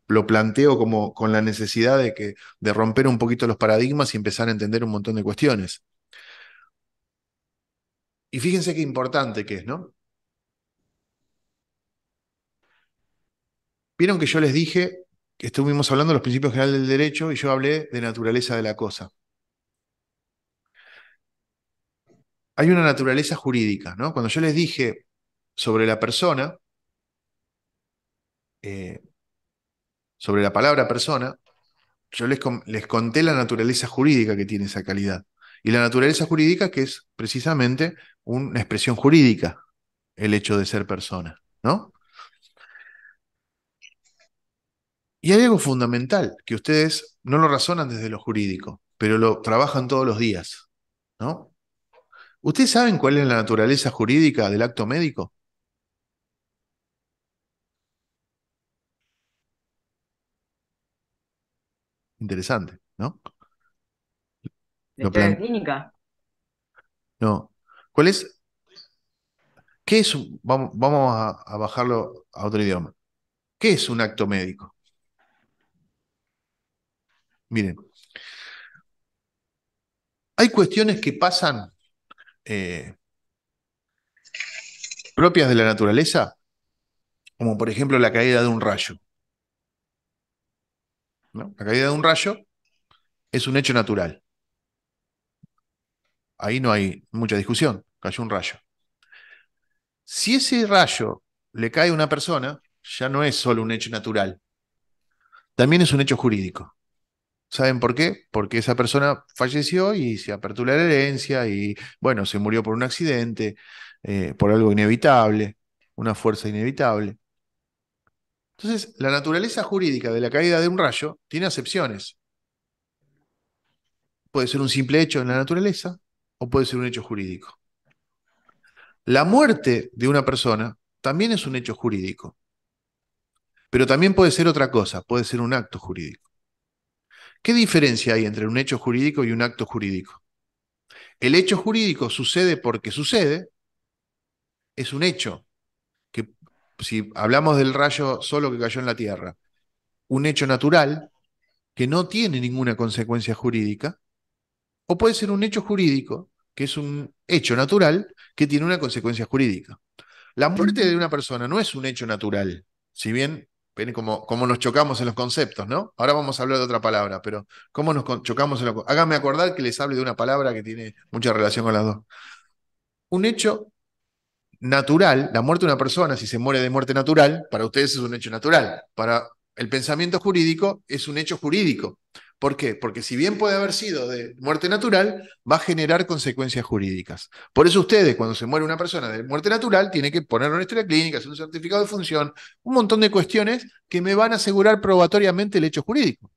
lo planteo como con la necesidad de romper un poquito los paradigmas y empezar a entender un montón de cuestiones. Y fíjense qué importante que es, ¿no? Vieron que yo les dije que estuvimos hablando de los principios generales del derecho y yo hablé de naturaleza de la cosa. Hay una naturaleza jurídica, ¿no? Cuando yo les dije sobre la persona, eh, sobre la palabra persona, yo les conté la naturaleza jurídica que tiene esa calidad. Y la naturaleza jurídica que es precisamente una expresión jurídica, el hecho de ser persona, ¿no? Y hay algo fundamental, que ustedes no lo razonan desde lo jurídico, pero lo trabajan todos los días, ¿no? ¿Ustedes saben cuál es la naturaleza jurídica del acto médico? Interesante, ¿no? ¿La Lo historia plan... clínica? No. ¿Cuál es? ¿Qué es vamos a bajarlo a otro idioma. ¿Qué es un acto médico? Miren, hay cuestiones que pasan eh, propias de la naturaleza, como por ejemplo la caída de un rayo, ¿no? La caída de un rayo es un hecho natural. Ahí no hay mucha discusión. Cayó un rayo. Si ese rayo le cae a una persona, ya no es solo un hecho natural, también es un hecho jurídico. ¿Saben por qué? Porque esa persona falleció y se aperturó la herencia y, bueno, se murió por un accidente, por algo inevitable, una fuerza inevitable. Entonces, la naturaleza jurídica de la caída de un rayo tiene acepciones. Puede ser un simple hecho en la naturaleza o puede ser un hecho jurídico. La muerte de una persona también es un hecho jurídico, pero también puede ser otra cosa, puede ser un acto jurídico. ¿Qué diferencia hay entre un hecho jurídico y un acto jurídico? El hecho jurídico sucede porque sucede, es un hecho, que si hablamos del rayo solo que cayó en la Tierra, un hecho natural que no tiene ninguna consecuencia jurídica, o puede ser un hecho jurídico, que es un hecho natural que tiene una consecuencia jurídica. La muerte de una persona no es un hecho natural, si bien, ven cómo nos chocamos en los conceptos, ¿no? Ahora vamos a hablar de otra palabra, pero cómo nos chocamos en los... Háganme acordar que les hable de una palabra que tiene mucha relación con las dos. Un hecho natural, la muerte de una persona, si se muere de muerte natural, para ustedes es un hecho natural. Para el pensamiento jurídico es un hecho jurídico. ¿Por qué? Porque si bien puede haber sido de muerte natural, va a generar consecuencias jurídicas. Por eso ustedes, cuando se muere una persona de muerte natural, tienen que ponerlo en historia clínica, hacer un certificado de función, un montón de cuestiones que me van a asegurar probatoriamente el hecho jurídico.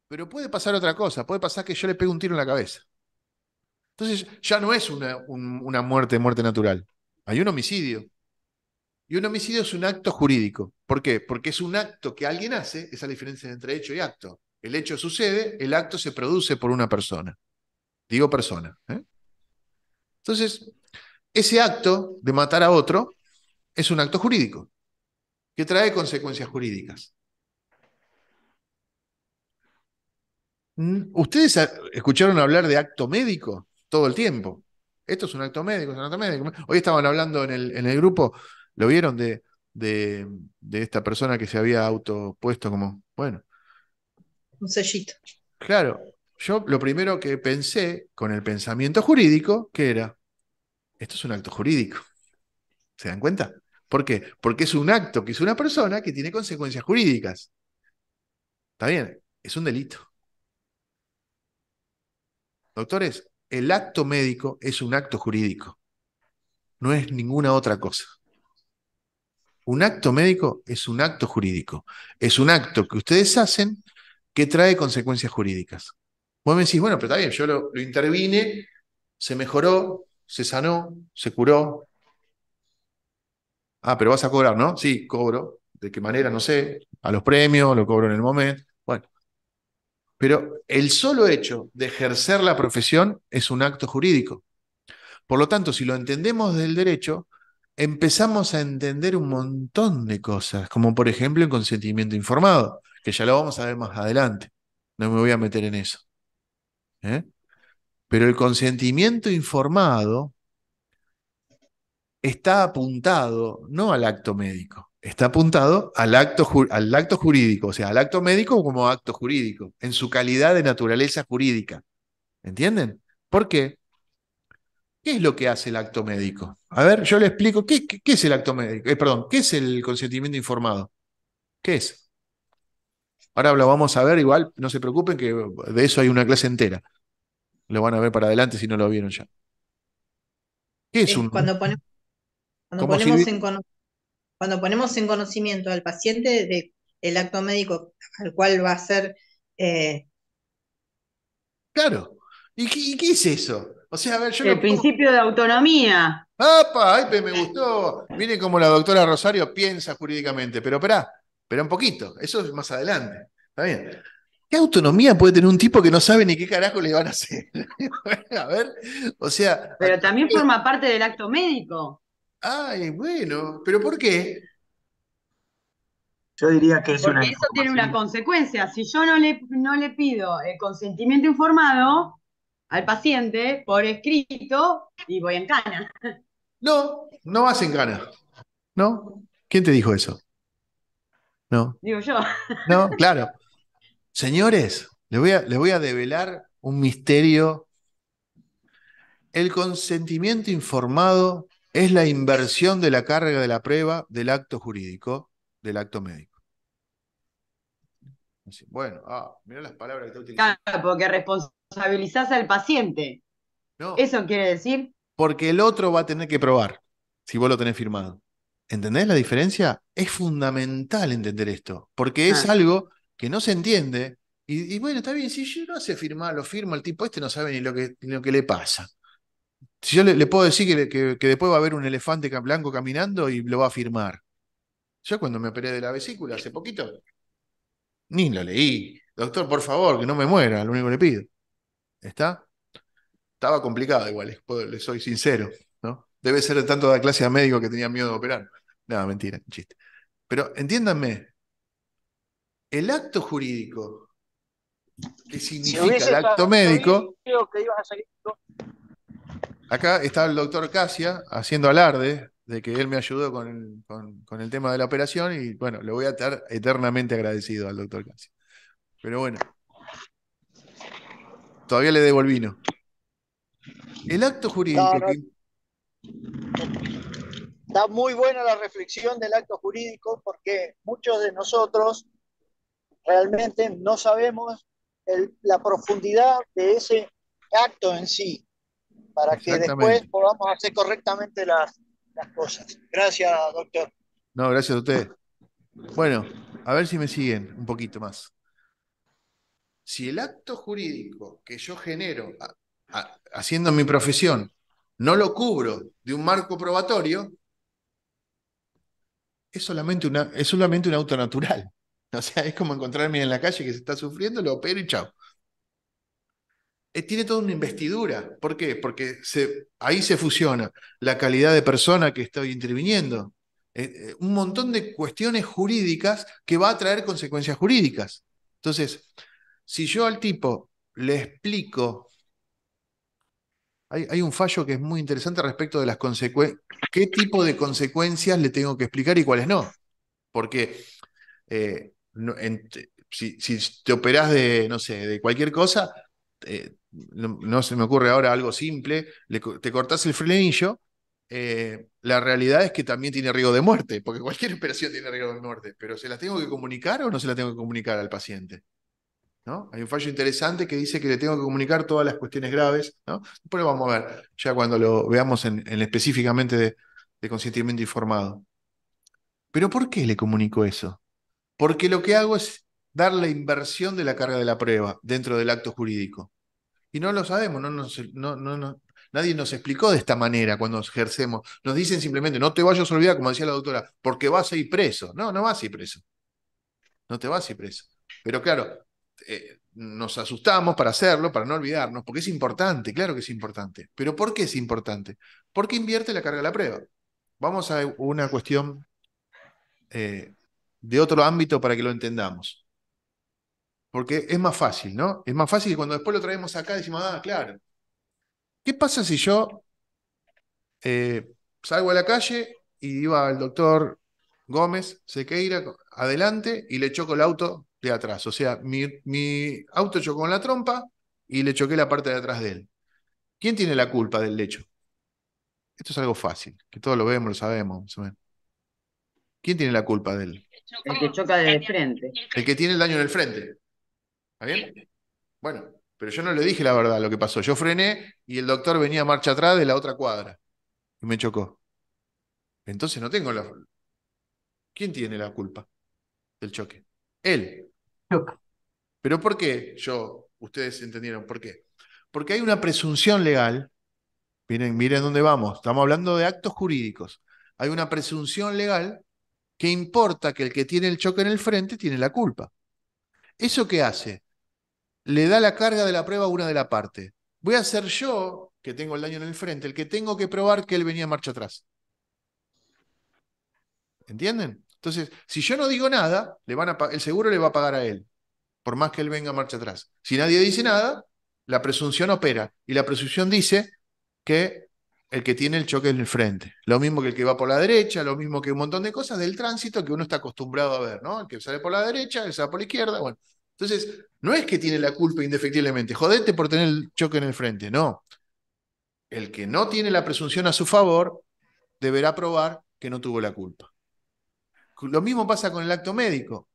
Pero puede pasar otra cosa, puede pasar que yo le pegue un tiro en la cabeza. Entonces ya no es una muerte natural. Hay un homicidio. Y un homicidio es un acto jurídico. ¿Por qué? Porque es un acto que alguien hace, esa es la diferencia entre hecho y acto. El hecho sucede, el acto se produce por una persona. Digo persona. Entonces, ese acto de matar a otro es un acto jurídico, que trae consecuencias jurídicas. ¿Ustedes escucharon hablar de acto médico todo el tiempo? Esto es un acto médico, es un acto médico. Hoy estaban hablando en el grupo, ¿lo vieron de, de esta persona que se había autopuesto como, bueno, Un sellito. claro, yo lo primero que pensé con el pensamiento jurídico, ¿qué era? Esto es un acto jurídico. ¿Se dan cuenta? ¿Por qué? Porque es un acto que hizo una persona que tiene consecuencias jurídicas. ¿Está bien? Es un delito. Doctores, el acto médico es un acto jurídico, no es ninguna otra cosa. Un acto médico es un acto jurídico. Es un acto que ustedes hacen que trae consecuencias jurídicas. Vos me decís, bueno, pero está bien, yo lo intervine, se mejoró, se sanó, se curó. Ah, pero vas a cobrar, ¿no? Sí, cobro. ¿De qué manera? No sé. A los premios, lo cobro en el momento. Bueno, pero el solo hecho de ejercer la profesión es un acto jurídico. Por lo tanto, si lo entendemos del derecho, empezamos a entender un montón de cosas, como por ejemplo el consentimiento informado, que ya lo vamos a ver más adelante. No me voy a meter en eso. ¿Eh? Pero el consentimiento informado está apuntado no al acto médico, está apuntado al acto jurídico, o sea, al acto médico como acto jurídico, en su calidad de naturaleza jurídica. ¿Entienden? ¿Por qué? ¿Qué es lo que hace el acto médico? A ver, yo le explico. ¿Qué es el acto médico? Perdón, ¿qué es el consentimiento informado? ¿Qué es? Ahora lo vamos a ver, igual, no se preocupen que de eso hay una clase entera. Lo van a ver para adelante si no lo vieron ya. ¿Qué es Es un... cuando ¿Cómo ponemos sirve? cuando ponemos en conocimiento al paciente del acto médico al cual va a ser, Claro. ¿Y qué es eso? O sea, a ver, yo El lo pongo... principio de autonomía. ¡Apa! ¡Ay, me gustó! Miren cómo la doctora Rosario piensa jurídicamente, pero esperá. pero un poquito, eso es más adelante. ¿Está bien? ¿Qué autonomía puede tener un tipo que no sabe ni qué carajo le van a hacer? A ver, o sea, Pero también forma parte del acto médico. ay, bueno, pero ¿por qué? Yo diría que es una Porque eso tiene una información. consecuencia. Si yo no le pido el consentimiento informado al paciente por escrito, y voy en cana. No, no hacen ganas, ¿no? ¿Quién te dijo eso? No, Digo yo. no, claro. Señores, les voy a develar un misterio. El consentimiento informado es la inversión de la carga de la prueba del acto jurídico, del acto médico. Así, bueno, mirá las palabras que está utilizando. Claro, porque responsabilizás al paciente. No, ¿Eso quiere decir? porque el otro va a tener que probar si vos lo tenés firmado. ¿Entendés la diferencia? Es fundamental entender esto, porque es Ah, algo que no se entiende. Y bueno, está bien, si yo no hace firmar, lo firmo, el tipo este no sabe ni lo que le pasa. Si yo le puedo decir que después va a haber un elefante blanco caminando y lo va a firmar. Yo cuando me operé de la vesícula hace poquito, ni lo leí. Doctor, por favor, que no me muera, lo único que le pido. ¿Está? Estaba complicado igual, le soy sincero, ¿no? Debe ser de tanto de clase a médico que tenía miedo de operar. No, mentira, un chiste. Pero entiéndanme, el acto jurídico, ¿qué Si significa el hubiese acto médico? sabido que ibas a salir. Acá está el doctor Casia haciendo alarde de que él me ayudó con el tema de la operación y bueno, le voy a estar eternamente agradecido al doctor Casia. Pero bueno, todavía le debo el vino. El acto No, jurídico no, está muy buena la reflexión del acto jurídico porque muchos de nosotros realmente no sabemos la profundidad de ese acto en sí, para que después exactamente. podamos hacer correctamente las cosas. Gracias, doctor. No, gracias a usted. Bueno, a ver si me siguen un poquito más. Si el acto jurídico que yo genero haciendo mi profesión no lo cubro de un marco probatorio, es solamente un auto natural. O sea, es como encontrarme en la calle que se está sufriendo, lo opero y chao. Tiene toda una investidura. ¿Por qué? Porque ahí se fusiona la calidad de persona que estoy interviniendo. Un montón de cuestiones jurídicas que va a traer consecuencias jurídicas. Entonces, si yo al tipo le explico, hay un fallo que es muy interesante respecto de las consecuencias, qué tipo de consecuencias le tengo que explicar y cuáles no. Porque si te operás de, no sé, de cualquier cosa, no se me ocurre ahora algo simple, te cortás el frenillo, la realidad es que también tiene riesgo de muerte, porque cualquier operación tiene riesgo de muerte, pero ¿se las tengo que comunicar o no se las tengo que comunicar al paciente? ¿No? Hay un fallo interesante que dice que le tengo que comunicar todas las cuestiones graves, ¿no? Después lo vamos a ver, ya cuando lo veamos específicamente de consentimiento informado. ¿Pero por qué le comunico eso? Porque lo que hago es dar la inversión de la carga de la prueba dentro del acto jurídico. Y no lo sabemos, nadie nos explicó de esta manera cuando ejercemos. Nos dicen simplemente, no te vayas a olvidar, como decía la doctora, porque vas a ir preso. No, no vas a ir preso. No te vas a ir preso. Pero claro, nos asustamos para hacerlo, para no olvidarnos, porque es importante, claro que es importante. Pero ¿por qué es importante? Porque invierte la carga de la prueba. Vamos a una cuestión eh, de otro ámbito para que lo entendamos. Porque es más fácil, ¿no? Es más fácil que cuando después lo traemos acá decimos, claro. ¿Qué pasa si yo salgo a la calle y iba al doctor Gómez Sequeira adelante y le choco el auto de atrás? O sea, mi auto chocó en la trompa y le choqué la parte de atrás de él. ¿Quién tiene la culpa del hecho? Esto es algo fácil, que todos lo vemos, lo sabemos, más o menos. ¿Quién tiene la culpa de él? El que choca de frente. El que tiene el daño en el frente. ¿Está bien? Bueno, pero yo no le dije la verdad lo que pasó. Yo frené y el doctor venía a marcha atrás de la otra cuadra y me chocó. Entonces no tengo la... ¿Quién tiene la culpa del choque? Él. ¿Pero por qué? Ustedes entendieron por qué. Porque hay una presunción legal. Miren dónde vamos. Estamos hablando de actos jurídicos. Hay una presunción legal que importa que el que tiene el choque en el frente tiene la culpa. ¿Eso qué hace? Le da la carga de la prueba a una de la parte. Voy a ser yo, que tengo el daño en el frente, el que tengo que probar que él venía marcha atrás. ¿Entienden? Entonces, si yo no digo nada, el seguro le va a pagar a él, por más que él venga marcha atrás. Si nadie dice nada, la presunción opera. Y la presunción dice que el que tiene el choque en el frente. Lo mismo que el que va por la derecha, lo mismo que un montón de cosas del tránsito que uno está acostumbrado a ver, ¿no? El que sale por la derecha, el que sale por la izquierda, bueno. Entonces, no es que tiene la culpa indefectiblemente, jodete por tener el choque en el frente, no. El que no tiene la presunción a su favor deberá probar que no tuvo la culpa. Lo mismo pasa con el acto médico.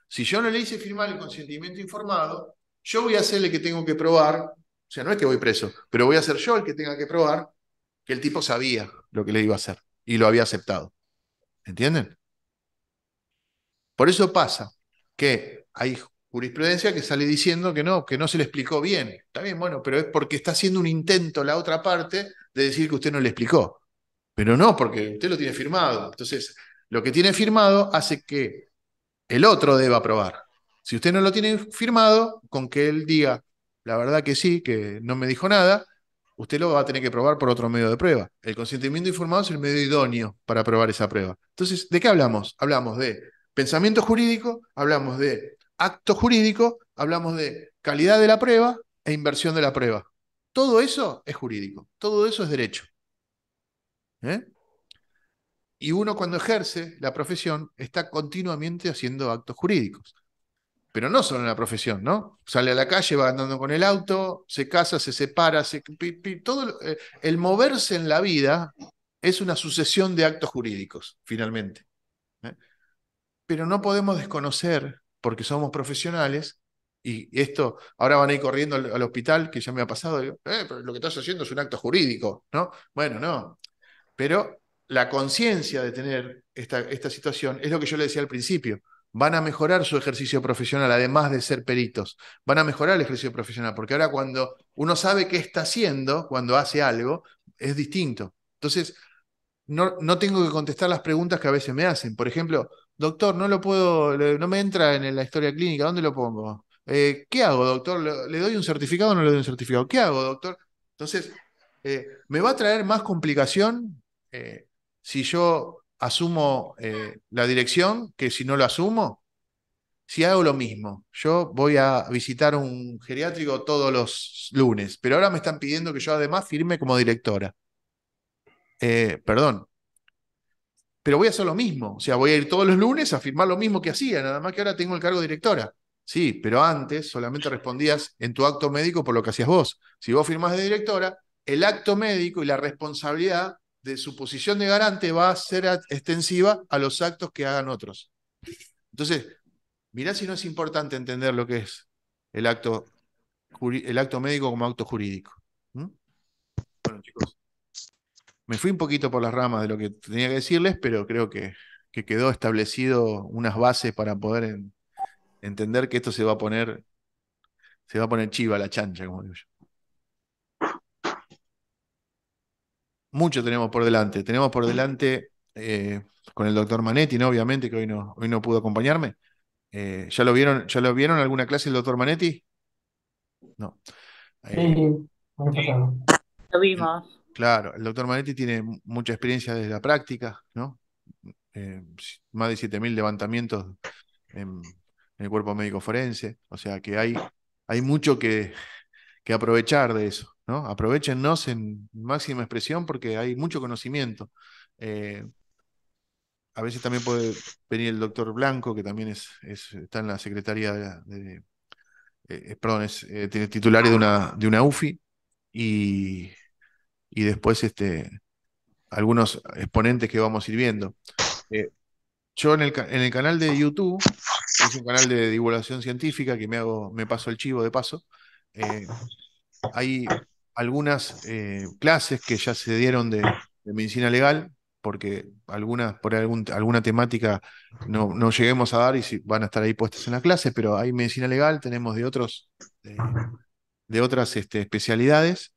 Si yo no le hice firmar el consentimiento informado, yo voy a ser el que tengo que probar, o sea, no es que voy preso, pero voy a ser yo el que tenga que probar que el tipo sabía lo que le iba a hacer y lo había aceptado. ¿Entienden? Por eso pasa que hay jurisprudencia que sale diciendo que no se le explicó bien. Está bien, bueno, pero es porque está haciendo un intento la otra parte de decir que usted no le explicó. Pero no, porque usted lo tiene firmado. Entonces, lo que tiene firmado hace que el otro deba aprobar. Si usted no lo tiene firmado, con que él diga, la verdad que sí, que no me dijo nada, usted lo va a tener que probar por otro medio de prueba. El consentimiento informado es el medio idóneo para probar esa prueba. Entonces, ¿de qué hablamos? Hablamos de pensamiento jurídico, hablamos de acto jurídico, hablamos de calidad de la prueba e inversión de la prueba. Todo eso es jurídico, todo eso es derecho. ¿Eh? Y uno cuando ejerce la profesión está continuamente haciendo actos jurídicos. Pero no solo en la profesión, ¿no? Sale a la calle, va andando con el auto, se casa, se separa, todo el moverse en la vida es una sucesión de actos jurídicos, finalmente. ¿Eh? Pero no podemos desconocer, porque somos profesionales, y esto, ahora van a ir corriendo al hospital, que ya me ha pasado, digo, pero lo que estás haciendo es un acto jurídico, ¿no? Bueno, no. Pero la conciencia de tener esta situación es lo que yo le decía al principio. Van a mejorar su ejercicio profesional, además de ser peritos. Van a mejorar el ejercicio profesional, porque ahora cuando uno sabe qué está haciendo, cuando hace algo, es distinto. Entonces, no tengo que contestar las preguntas que a veces me hacen. Por ejemplo, doctor, no me entra en la historia clínica, ¿dónde lo pongo? ¿Qué hago, doctor? ¿Le doy un certificado o no le doy un certificado? ¿Qué hago, doctor? Entonces, ¿me va a traer más complicación si yo asumo la dirección que si no lo asumo? Si hago lo mismo, yo voy a visitar un geriátrico todos los lunes, pero ahora me están pidiendo que yo además firme como directora. Perdón, pero voy a hacer lo mismo. O sea, voy a ir todos los lunes a firmar lo mismo que hacía, nada más que ahora tengo el cargo de directora. Sí, pero antes solamente respondías en tu acto médico por lo que hacías vos. Si vos firmás de directora, el acto médico y la responsabilidad de su posición de garante va a ser extensiva a los actos que hagan otros. Entonces, mirá si no es importante entender lo que es el acto médico como acto jurídico. ¿Mm? Bueno, chicos. Me fui un poquito por las ramas de lo que tenía que decirles, pero creo que quedó establecido unas bases para poder entender que esto se va a poner chiva la chancha, como digo yo. Mucho tenemos por delante. Tenemos por delante con el doctor Manetti, ¿no? Obviamente, que hoy no pudo acompañarme. ¿Ya lo vieron alguna clase el doctor Manetti? No. Sí, vamos a pasarlo. Lo vimos. Claro, el doctor Manetti tiene mucha experiencia desde la práctica, ¿no? Más de 7.000 levantamientos en el cuerpo médico forense, o sea que hay mucho que aprovechar de eso, ¿no? Aprovéchennos en máxima expresión porque hay mucho conocimiento. A veces también puede venir el doctor Blanco, que también está en la Secretaría perdón, tiene titulario de una UFI, y después algunos exponentes que vamos a ir viendo. Yo en el canal de YouTube, que es un canal de divulgación científica, que me paso el chivo de paso, hay algunas clases que ya se dieron de medicina legal, porque por alguna temática no lleguemos a dar y van a estar ahí puestas en la clase, pero hay medicina legal, tenemos de otras especialidades,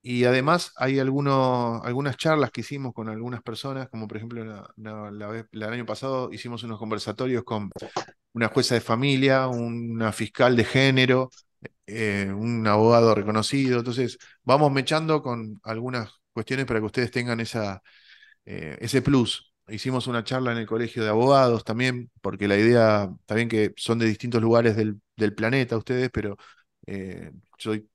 Y además hay algunas charlas que hicimos con algunas personas, como por ejemplo el año pasado hicimos unos conversatorios con una jueza de familia, una fiscal de género, un abogado reconocido. Entonces, vamos mechando con algunas cuestiones para que ustedes tengan ese plus. Hicimos una charla en el colegio de abogados también, porque la idea, también que son de distintos lugares del planeta ustedes, pero soy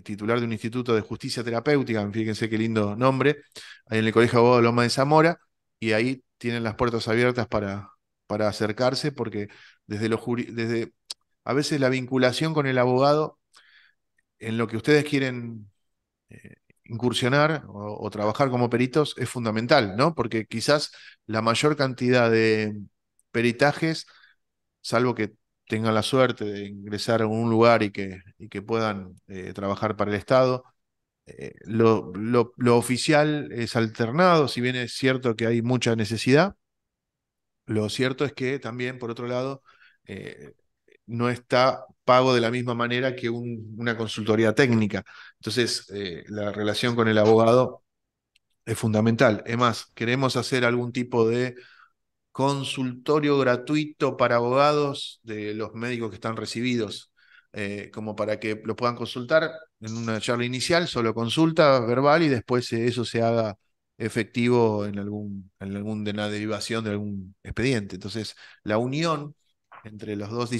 titular de un instituto de justicia terapéutica, fíjense qué lindo nombre, ahí en el Colegio de Abogados de Loma de Zamora, y ahí tienen las puertas abiertas para acercarse, porque desde a veces la vinculación con el abogado en lo que ustedes quieren incursionar o trabajar como peritos es fundamental, ¿no? Porque quizás la mayor cantidad de peritajes, salvo que tengan la suerte de ingresar a un lugar y que puedan trabajar para el Estado, lo oficial es alternado, si bien es cierto que hay mucha necesidad, lo cierto es que también, por otro lado, eh, no está pago de la misma manera que una consultoría técnica. Entonces, la relación con el abogado es fundamental. Es más, queremos hacer algún tipo de consultorio gratuito para abogados de los médicos que están recibidos, como para que lo puedan consultar en una charla inicial, solo consulta verbal y después eso se haga efectivo en una derivación de algún expediente. Entonces, la unión entre las dos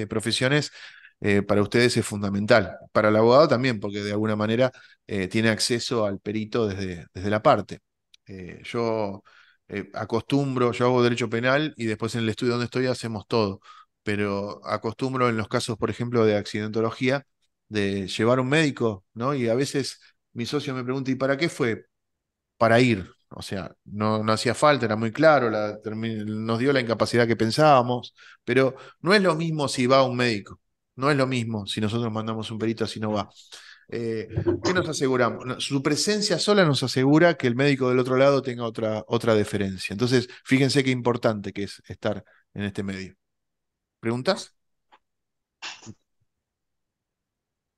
profesiones para ustedes es fundamental. Para el abogado también, porque de alguna manera tiene acceso al perito desde la parte. Yo yo hago derecho penal y después en el estudio donde estoy hacemos todo, pero acostumbro en los casos, por ejemplo, de accidentología, de llevar un médico, ¿no? Y a veces mi socio me pregunta, ¿y para qué fue? Para ir. O sea, no hacía falta, era muy claro, nos dio la incapacidad que pensábamos, pero no es lo mismo si va un médico, no es lo mismo si nosotros mandamos un perito si no va. Eh, ¿Qué nos aseguramos? Su presencia sola nos asegura que el médico del otro lado tenga otra deferencia. Entonces, fíjense qué importante que es estar en este medio. ¿Preguntas?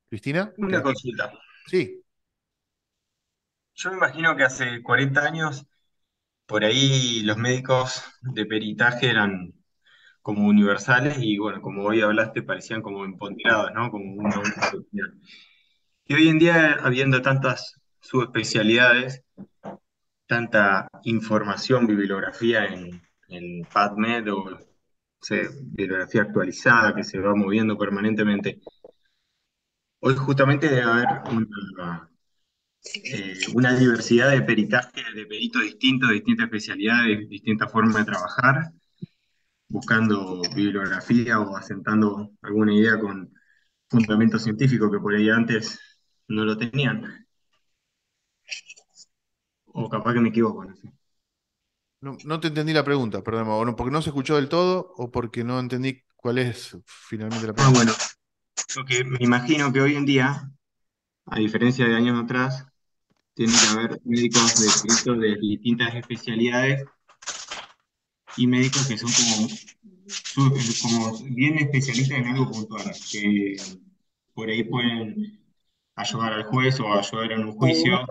¿Cristina? Una consulta. Sí. Yo me imagino que hace 40 años, por ahí los médicos de peritaje eran como universales y bueno, como hoy hablaste, parecían como empoderados, ¿no? Como una única opinión. Y hoy en día, habiendo tantas subespecialidades, tanta información, bibliografía en PubMed o no sé, bibliografía actualizada que se va moviendo permanentemente, hoy justamente debe haber una diversidad de peritaje, de peritos distintos, de distintas especialidades, distintas formas de trabajar, buscando bibliografía o asentando alguna idea con fundamento científico que por ahí antes no lo tenían. O capaz que me equivoco, no sé. No te entendí la pregunta, perdón, o no, porque no se escuchó del todo o porque no entendí cuál es finalmente la Ah, pregunta. bueno, porque me imagino que hoy en día, a diferencia de años atrás, tiene que haber médicos de peritos de distintas especialidades y médicos que son como bien especialistas en algo puntual, que por ahí pueden ayudar al juez o ayudar en un juicio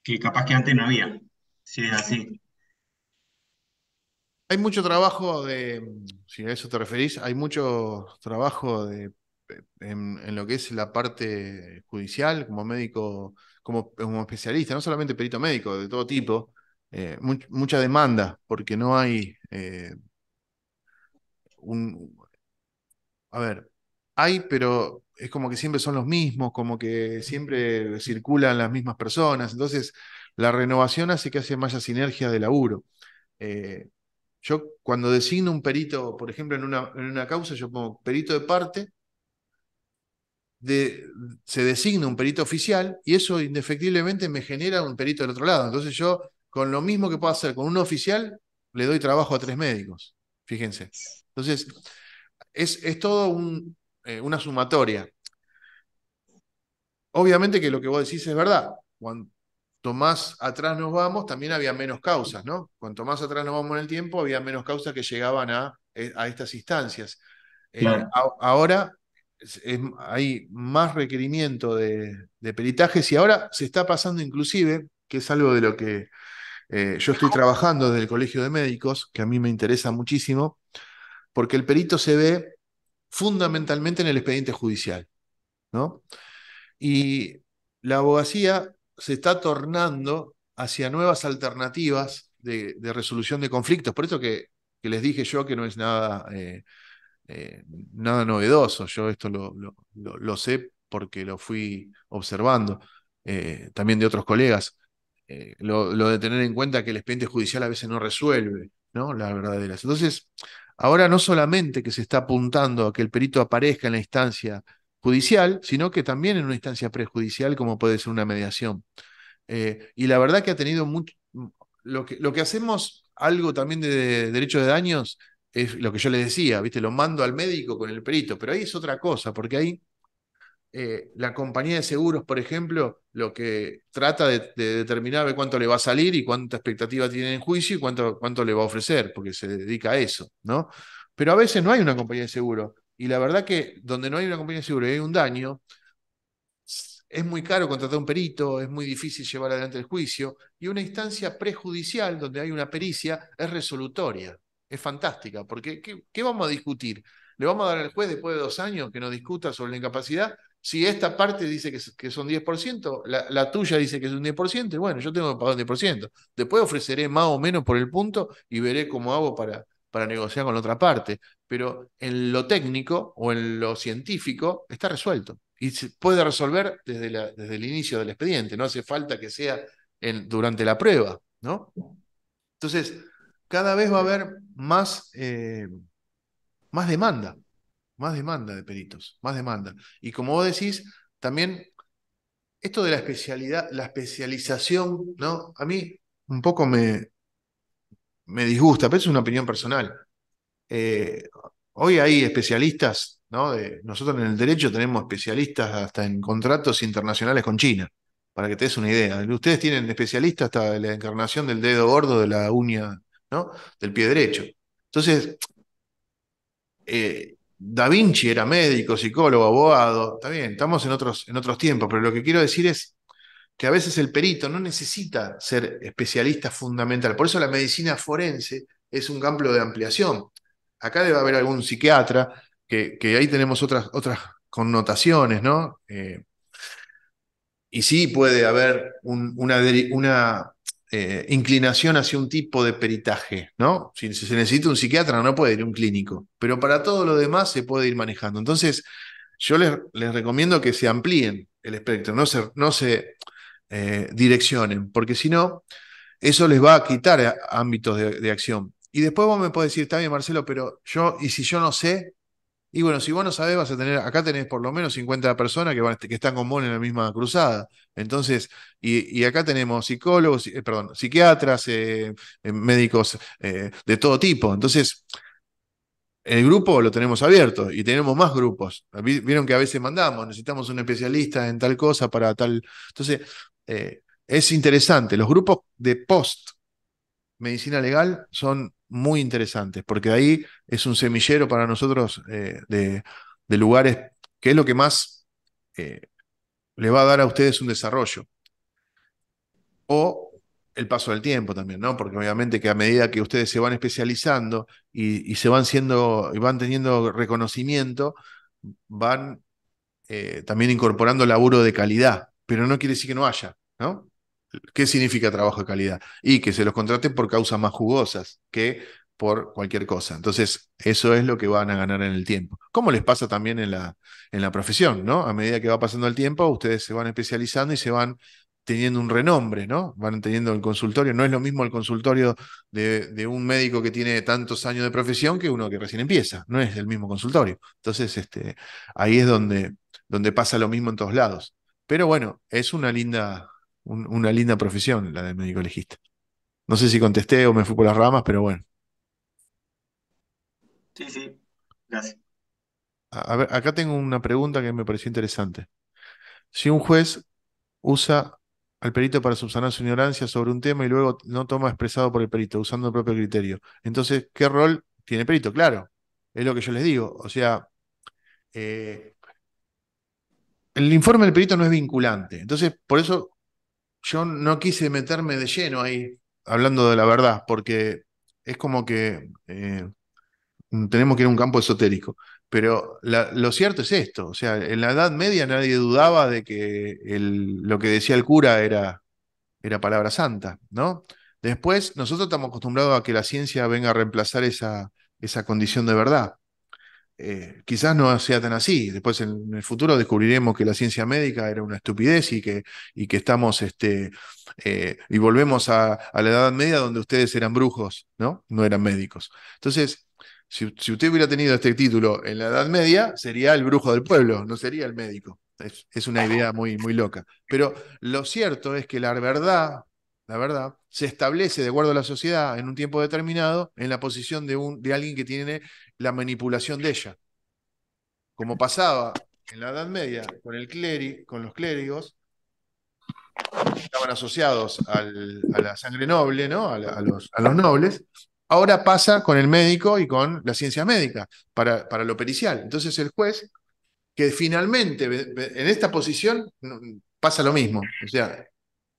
que capaz que antes no había. Si es así. Hay mucho trabajo si a eso te referís, hay mucho trabajo en lo que es la parte judicial, como médico, como especialista, no solamente perito médico, de todo tipo, mucha demanda, porque no hay un... A ver, hay, pero es como que siempre son los mismos, como que siempre circulan las mismas personas, entonces la renovación hace que haya sinergia de laburo. Eh, Yo cuando designo un perito, por ejemplo, en una causa, yo pongo perito de parte, de, se designa un perito oficial y eso indefectiblemente me genera un perito del otro lado. Entonces yo, con lo mismo que puedo hacer con un oficial, le doy trabajo a 3 médicos. Fíjense. Entonces, es todo una sumatoria. Obviamente que lo que vos decís es verdad. Cuanto más atrás nos vamos, también había menos causas, ¿no? Cuanto más atrás nos vamos en el tiempo, había menos causas que llegaban a estas instancias. Claro. Ahora hay más requerimiento de peritajes y ahora se está pasando inclusive, que es algo de lo que yo estoy trabajando desde el Colegio de Médicos, que a mí me interesa muchísimo, porque el perito se ve fundamentalmente en el expediente judicial, ¿no? Y la abogacía se está tornando hacia nuevas alternativas de resolución de conflictos. Por eso que les dije yo que no es nada novedoso. Yo esto lo sé porque lo fui observando, también de otros colegas. Lo de tener en cuenta que el expediente judicial a veces no resuelve, ¿no? Las verdaderas. Entonces, ahora no solamente que se está apuntando a que el perito aparezca en la instancia judicial, sino que también en una instancia prejudicial, como puede ser una mediación. Y la verdad que ha tenido mucho. Lo que hacemos, algo también de derecho de daños, es lo que yo les decía, ¿viste? Lo mando al médico con el perito, pero ahí es otra cosa, porque ahí la compañía de seguros, por ejemplo, lo que trata de determinar de cuánto le va a salir y cuánta expectativa tiene en juicio y cuánto le va a ofrecer, porque se dedica a eso, ¿no? Pero a veces no hay una compañía de seguro. Y la verdad que donde no hay una compañía de seguro y hay un daño, es muy caro contratar un perito, es muy difícil llevar adelante el juicio, y una instancia prejudicial donde hay una pericia es resolutoria, es fantástica, porque ¿qué vamos a discutir? ¿Le vamos a dar al juez después de 2 años que nos discuta sobre la incapacidad? Si esta parte dice que son 10%, la tuya dice que es un 10%, y bueno, yo tengo que pagar un 10%. Después ofreceré más o menos por el punto y veré cómo hago para negociar con la otra parte. Pero en lo técnico o en lo científico está resuelto y se puede resolver desde el inicio del expediente, no hace falta que sea durante la prueba, ¿no? Entonces, cada vez va a haber más demanda, más demanda de peritos, más demanda. Y como vos decís, también esto de la especialidad, la especialización, ¿no? A mí un poco me disgusta, pero es una opinión personal. Eh, Hoy hay especialistas, ¿no? Nosotros en el derecho tenemos especialistas hasta en contratos internacionales con China, para que te des una idea. Ustedes tienen especialistas hasta en la encarnación del dedo gordo de la uña, ¿no? Del pie derecho. Entonces, Da Vinci era médico, psicólogo, abogado, está bien, estamos en otros tiempos, pero lo que quiero decir es que a veces el perito no necesita ser especialista fundamental. Por eso la medicina forense es un campo de ampliación. Acá debe haber algún psiquiatra, que ahí tenemos otras connotaciones, ¿no? Y sí puede haber una inclinación hacia un tipo de peritaje, ¿no? Si se necesita un psiquiatra, no puede ir un clínico, pero para todo lo demás se puede ir manejando. Entonces, yo les recomiendo que se amplíen el espectro, no se direccionen, porque si no, eso les va a quitar ámbitos de acción. Y después vos me podés decir, está bien, Marcelo, pero y si yo no sé, y bueno, si vos no sabés, acá tenés por lo menos 50 personas que están con vos en la misma cruzada. Entonces, y acá tenemos psicólogos, perdón, psiquiatras, médicos de todo tipo. Entonces, el grupo lo tenemos abierto y tenemos más grupos. Vieron que a veces mandamos, necesitamos un especialista en tal cosa para tal. Entonces, es interesante. Los grupos de post medicina legal son muy interesantes, porque ahí es un semillero para nosotros de lugares que es lo que más eh, le va a dar a ustedes un desarrollo. O el paso del tiempo también, ¿no? Porque obviamente que a medida que ustedes se van especializando y y van teniendo reconocimiento, van también incorporando laburo de calidad, pero no quiere decir que no haya, ¿no? ¿Qué significa trabajo de calidad? Y que se los contraten por causas más jugosas que por cualquier cosa. Entonces, eso es lo que van a ganar en el tiempo. Como les pasa también en la profesión, ¿no? A medida que va pasando el tiempo, ustedes se van especializando y se van teniendo un renombre, ¿no? Van teniendo el consultorio. No es lo mismo el consultorio de un médico que tiene tantos años de profesión que uno que recién empieza. No es el mismo consultorio. Entonces, ahí es donde pasa lo mismo en todos lados. Pero bueno, es una linda profesión la de médico legista. No sé si contesté o me fui por las ramas, pero bueno. Sí, sí, gracias. A ver, acá tengo una pregunta que me pareció interesante. Si un juez usa al perito para subsanar su ignorancia sobre un tema y luego no toma expresado por el perito, usando el propio criterio, entonces, ¿qué rol tiene el perito? Claro, es lo que yo les digo. O sea, el informe del perito no es vinculante. Entonces, por eso yo no quise meterme de lleno ahí, hablando de la verdad, porque es como que tenemos que ir a un campo esotérico. Pero lo cierto es esto, o sea, en la Edad Media nadie dudaba de que lo que decía el cura era palabra santa, ¿no? Después, nosotros estamos acostumbrados a que la ciencia venga a reemplazar esa condición de verdad. Quizás no sea tan así. Después en el futuro descubriremos que la ciencia médica era una estupidez y que estamos, y volvemos a la Edad Media donde ustedes eran brujos, ¿no? No eran médicos. Entonces, si usted hubiera tenido este título en la Edad Media, sería el brujo del pueblo, no sería el médico. Es una idea muy, muy loca. Pero lo cierto es que la verdad, se establece de acuerdo a la sociedad en un tiempo determinado en la posición de alguien que tiene la manipulación de ella. Como pasaba en la Edad Media con los clérigos, estaban asociados a la sangre noble, ¿no? A los nobles. Ahora pasa con el médico y con la ciencia médica, para lo pericial. Entonces el juez, que finalmente en esta posición pasa lo mismo. O sea,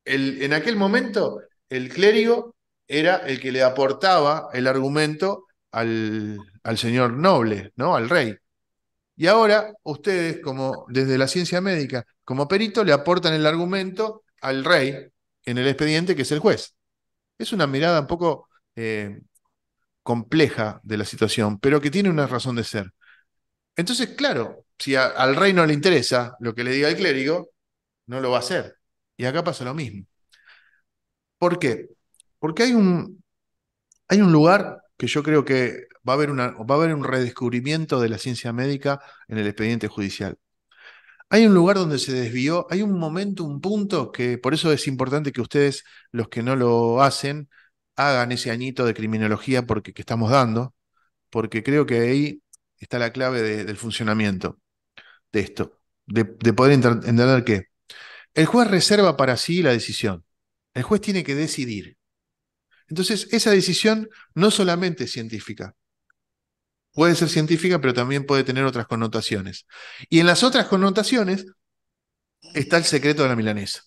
en aquel momento el clérigo era el que le aportaba el argumento al señor noble, ¿no? Al rey. Y ahora ustedes, como desde la ciencia médica, como perito, le aportan el argumento al rey en el expediente, que es el juez. Es una mirada un poco compleja de la situación, pero que tiene una razón de ser. Entonces, claro, si al rey no le interesa lo que le diga el clérigo, no lo va a hacer. Y acá pasa lo mismo. ¿Por qué? Porque hay un lugar que yo creo que va a haber un redescubrimiento de la ciencia médica en el expediente judicial. Hay un lugar donde se desvió, hay un momento, un punto que por eso es importante que ustedes, los que no lo hacen, hagan ese añito de criminología que estamos dando, porque creo que ahí está la clave del funcionamiento de esto, de poder entender que el juez reserva para sí la decisión. El juez tiene que decidir. Entonces, esa decisión no solamente es científica, puede ser científica, pero también puede tener otras connotaciones. Y en las otras connotaciones está el secreto de la milanesa.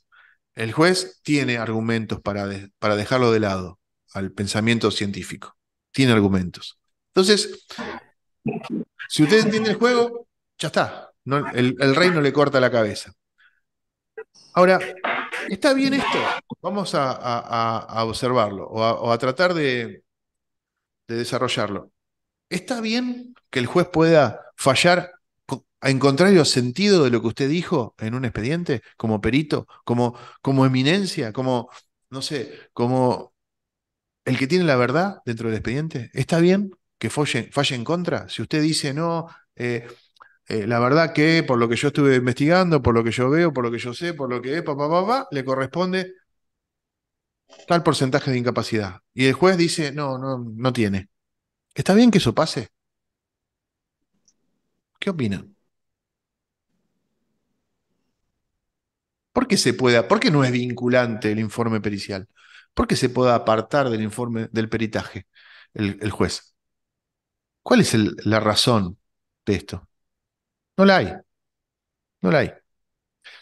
El juez tiene argumentos para dejarlo de lado al pensamiento científico. Tiene argumentos. Entonces, si usted entiende el juego, ya está. El rey no le corta la cabeza. Ahora, ¿está bien esto? Vamos a observarlo o a tratar de desarrollarlo. ¿Está bien que el juez pueda fallar en contrario sentido de lo que usted dijo en un expediente, como perito, como eminencia, como, no sé, como el que tiene la verdad dentro del expediente? ¿Está bien que falle en contra? Si usted dice, no, la verdad que por lo que yo estuve investigando, por lo que yo veo, por lo que yo sé, por lo que es, le corresponde tal porcentaje de incapacidad. Y el juez dice, no, no, no tiene. ¿Está bien que eso pase? ¿Qué opina? ¿Por qué no es vinculante el informe pericial? ¿Por qué se puede apartar del informe del peritaje el juez? ¿Cuál es la razón de esto? No la hay, no la hay.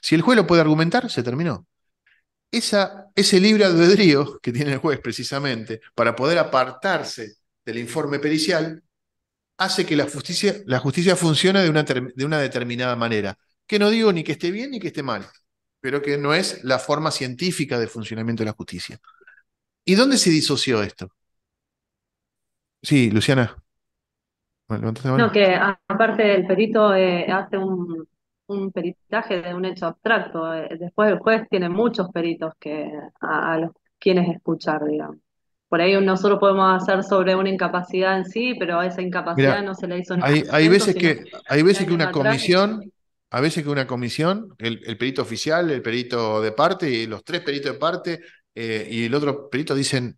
Si el juez lo puede argumentar, se terminó. Ese libre albedrío que tiene el juez precisamente para poder apartarse del informe pericial hace que la justicia funcione de una determinada manera. Que no digo ni que esté bien ni que esté mal, pero que no es la forma científica de funcionamiento de la justicia. ¿Y dónde se disoció esto? Sí, Luciana. Bueno, ¿levantaste la No, mano? que aparte el perito hace un peritaje de un hecho abstracto. Después el juez tiene muchos peritos a los quienes escuchar, digamos. Por ahí nosotros podemos hacer sobre una incapacidad en sí, pero a esa incapacidad Mira, no se le hizo hay nacimiento, veces sino que, hay veces que años una atrás. comisión, a veces que una comisión, el perito oficial, el perito de parte y los tres peritos de parte y el otro perito dicen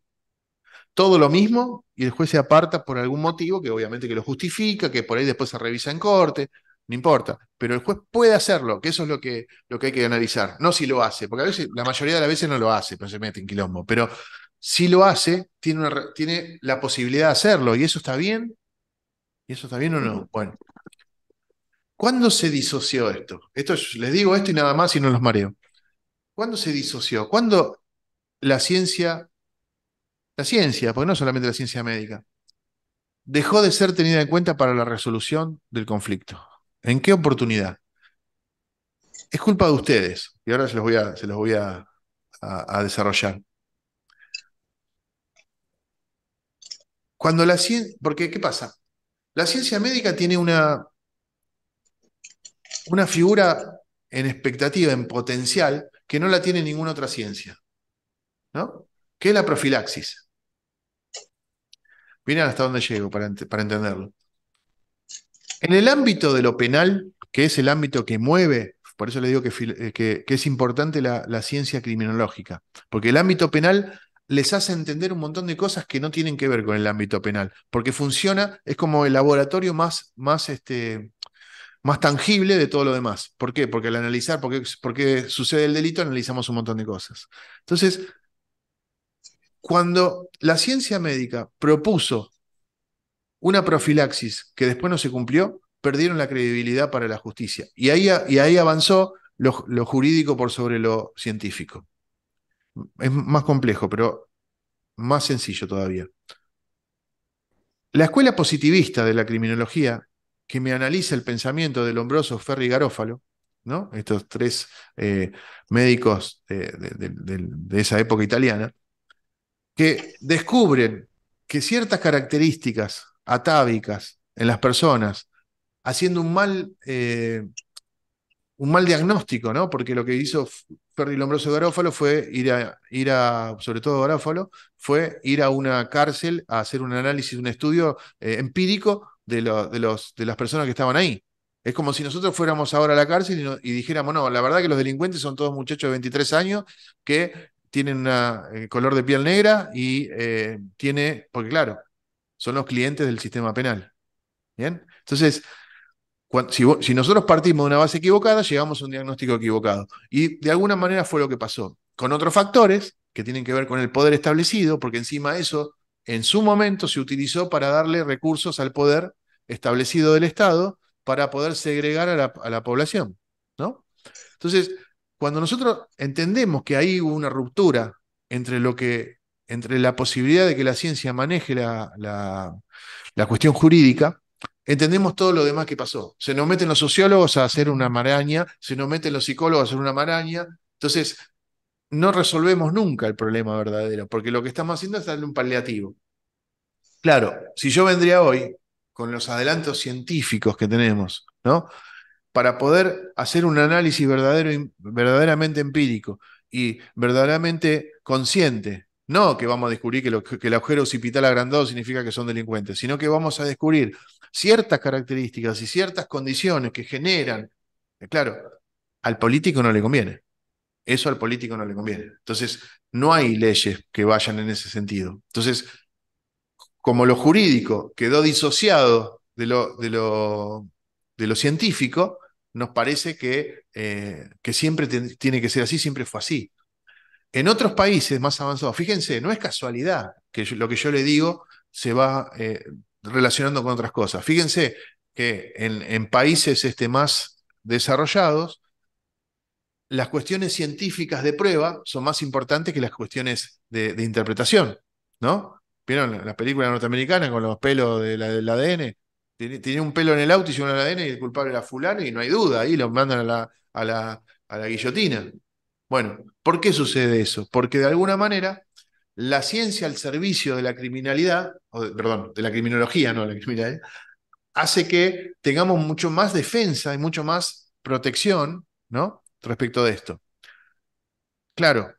todo lo mismo y el juez se aparta por algún motivo que obviamente que lo justifica, que por ahí después se revisa en corte, no importa, pero el juez puede hacerlo, que eso es lo que hay que analizar, no si lo hace, porque a veces, la mayoría de las veces no lo hace, pero se mete en quilombo, pero si lo hace, tiene la posibilidad de hacerlo, y eso está bien o no. Bueno, ¿Cuándo se disoció esto? Les digo esto y nada más y no los mareo. ¿Cuándo se disoció? ¿Cuándo la ciencia, porque no solamente la ciencia médica, dejó de ser tenida en cuenta para la resolución del conflicto? ¿En qué oportunidad? Es culpa de ustedes, y ahora se los voy a desarrollar. Cuando la ciencia, porque ¿qué pasa? La ciencia médica tiene una figura en expectativa, en potencial, que no la tiene ninguna otra ciencia, ¿no? Que es la profilaxis. Miren hasta dónde llego para entenderlo. En el ámbito de lo penal, que es el ámbito que mueve, por eso le digo que es importante la ciencia criminológica, porque el ámbito penal les hace entender un montón de cosas que no tienen que ver con el ámbito penal, porque funciona, es como el laboratorio más tangible de todo lo demás. ¿Por qué? Porque al analizar por qué sucede el delito, analizamos un montón de cosas. Entonces, cuando la ciencia médica propuso una profilaxis que después no se cumplió, perdieron la credibilidad para la justicia. Y ahí avanzó lo jurídico por sobre lo científico. Es más complejo, pero más sencillo todavía. La escuela positivista de la criminología, que me analiza el pensamiento de Lombroso, Ferri y Garófalo, ¿no? Estos tres médicos de esa época italiana, que descubren que ciertas características atávicas en las personas, haciendo un mal diagnóstico, ¿no? Porque lo que hizo Ferri Lombroso Garófalo fue sobre todo Garófalo, fue ir a una cárcel a hacer un análisis, un estudio empírico de las personas que estaban ahí. Es como si nosotros fuéramos ahora a la cárcel y dijéramos, no, la verdad que los delincuentes son todos muchachos de 23 años que tienen un color de piel negra y porque claro, son los clientes del sistema penal. ¿Bien? Entonces, si nosotros partimos de una base equivocada, llegamos a un diagnóstico equivocado. Y de alguna manera fue lo que pasó. Con otros factores que tienen que ver con el poder establecido, porque encima eso en su momento se utilizó para darle recursos al poder establecido del Estado para poder segregar a la población, ¿no? Entonces, cuando nosotros entendemos que ahí hubo una ruptura entre la posibilidad de que la ciencia maneje la cuestión jurídica, entendemos todo lo demás que pasó. Se nos meten los sociólogos a hacer una maraña, se nos meten los psicólogos a hacer una maraña. Entonces, no resolvemos nunca el problema verdadero, porque lo que estamos haciendo es darle un paliativo. Claro, si yo vendría hoy con los adelantos científicos que tenemos, ¿no? Para poder hacer un análisis verdaderamente empírico y verdaderamente consciente. No que vamos a descubrir que el agujero occipital agrandado significa que son delincuentes, sino que vamos a descubrir ciertas características y ciertas condiciones que generan. Claro, al político no le conviene. Eso al político no le conviene. Entonces, no hay leyes que vayan en ese sentido. Entonces, como lo jurídico quedó disociado de lo científico, nos parece que siempre tiene que ser así, siempre fue así. En otros países más avanzados, fíjense, no es casualidad que lo que yo le digo se va relacionando con otras cosas. Fíjense que en países más desarrollados, las cuestiones científicas de prueba son más importantes que las cuestiones de interpretación, ¿no? ¿Vieron la película norteamericana con los pelos del ADN? Tenía un pelo en el auto y llegó al ADN y el culpable era fulano y no hay duda, ahí lo mandan a la guillotina. Bueno, ¿por qué sucede eso? Porque de alguna manera la ciencia al servicio de la criminalidad, perdón, de la criminología, no de la criminalidad, hace que tengamos mucho más defensa y mucho más protección, ¿no? Respecto de esto. Claro,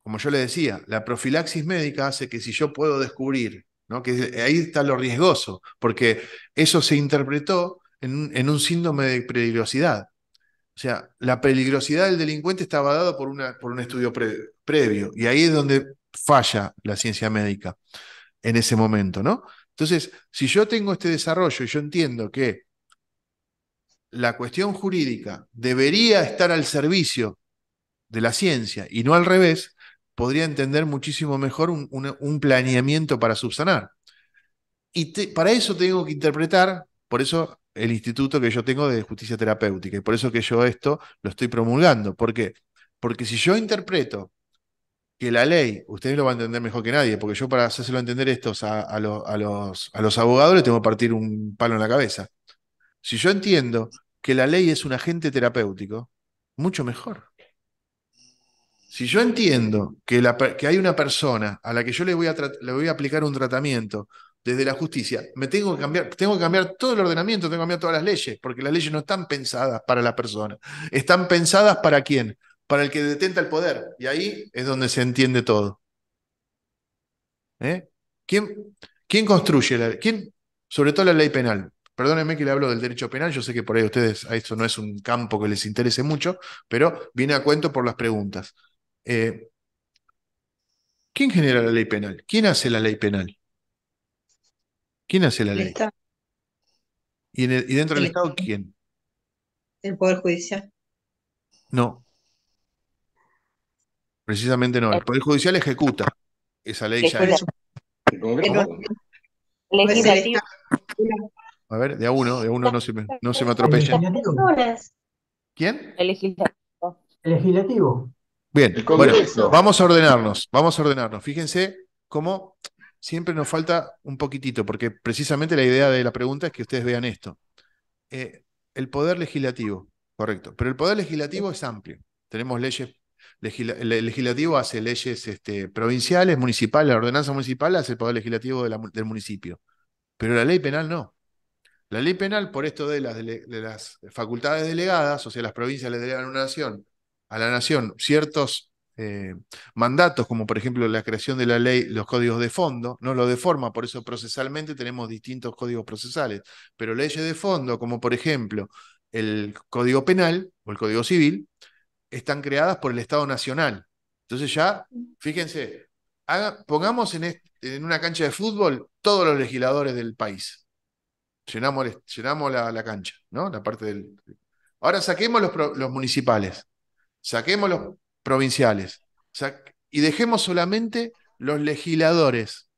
como yo le decía, la profilaxis médica hace que si yo puedo descubrir, ¿no? Que ahí está lo riesgoso, porque eso se interpretó en un síndrome de peligrosidad. O sea, la peligrosidad del delincuente estaba dada por un estudio previo, y ahí es donde falla la ciencia médica en ese momento, ¿no? Entonces, si yo tengo este desarrollo y yo entiendo que la cuestión jurídica debería estar al servicio de la ciencia y no al revés, podría entender muchísimo mejor un planeamiento para subsanar. Y para eso tengo que interpretar, por eso el instituto que yo tengo de justicia terapéutica. Y por eso que yo esto lo estoy promulgando. ¿Por qué? Porque si yo interpreto que la ley, ustedes lo van a entender mejor que nadie, porque yo para hacérselo entender estos a los abogados les tengo que partir un palo en la cabeza. Si yo entiendo que la ley es un agente terapéutico, mucho mejor. Si yo entiendo que hay una persona a la que yo le voy a aplicar un tratamiento desde la justicia, tengo que cambiar todo el ordenamiento, tengo que cambiar todas las leyes, porque las leyes no están pensadas para la persona. Están pensadas ¿para quién? Para el que detenta el poder. Y ahí es donde se entiende todo. ¿Eh? ¿Quién construye sobre todo la ley penal? Perdónenme que le hablo del derecho penal, yo sé que por ahí a esto no es un campo que les interese mucho, pero viene a cuento por las preguntas. ¿Quién genera la ley penal? ¿Quién hace la ley penal? ¿Quién hace la El ley? Estado, ¿Y dentro del el, Estado quién? el Poder Judicial. No, precisamente no. El Poder Judicial ejecuta. Esa ley ya Por es. eso, El que no, Congreso. no es el Legislativo. Estado. A ver, de a uno no se me El atropellen. legislativo. ¿Quién? El legislativo. El legislativo. Bien, El bueno, Congreso. vamos a ordenarnos. Fíjense cómo siempre nos falta un poquitito, porque precisamente la idea de la pregunta es que ustedes vean esto. El poder legislativo, correcto, pero el poder legislativo es amplio. Tenemos leyes, el legislativo hace leyes provinciales, municipales, la ordenanza municipal hace el poder legislativo del municipio, pero la ley penal no. La ley penal, por esto de las facultades delegadas, o sea, las provincias le delegan a la nación ciertos mandatos, como por ejemplo la creación de la ley, los códigos de fondo, no lo de forma, por eso procesalmente tenemos distintos códigos procesales, pero leyes de fondo, como por ejemplo el Código Penal o el Código Civil, están creadas por el Estado Nacional. Entonces ya, fíjense, pongamos en una cancha de fútbol todos los legisladores del país. Llenamos la cancha, ¿no? La parte del. Ahora saquemos los municipales, saquemos los provinciales, y dejemos solamente los legisladores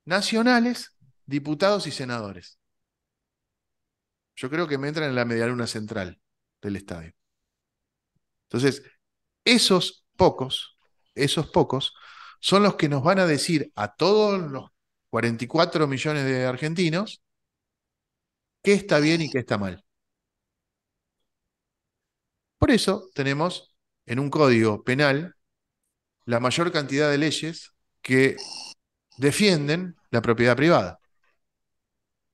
nacionales, diputados y senadores. Yo creo que me entran en la medialuna central del estadio. Entonces, esos pocos, son los que nos van a decir a todos los 44 millones de argentinos qué está bien y qué está mal. Por eso tenemos en un código penal la mayor cantidad de leyes que defienden la propiedad privada,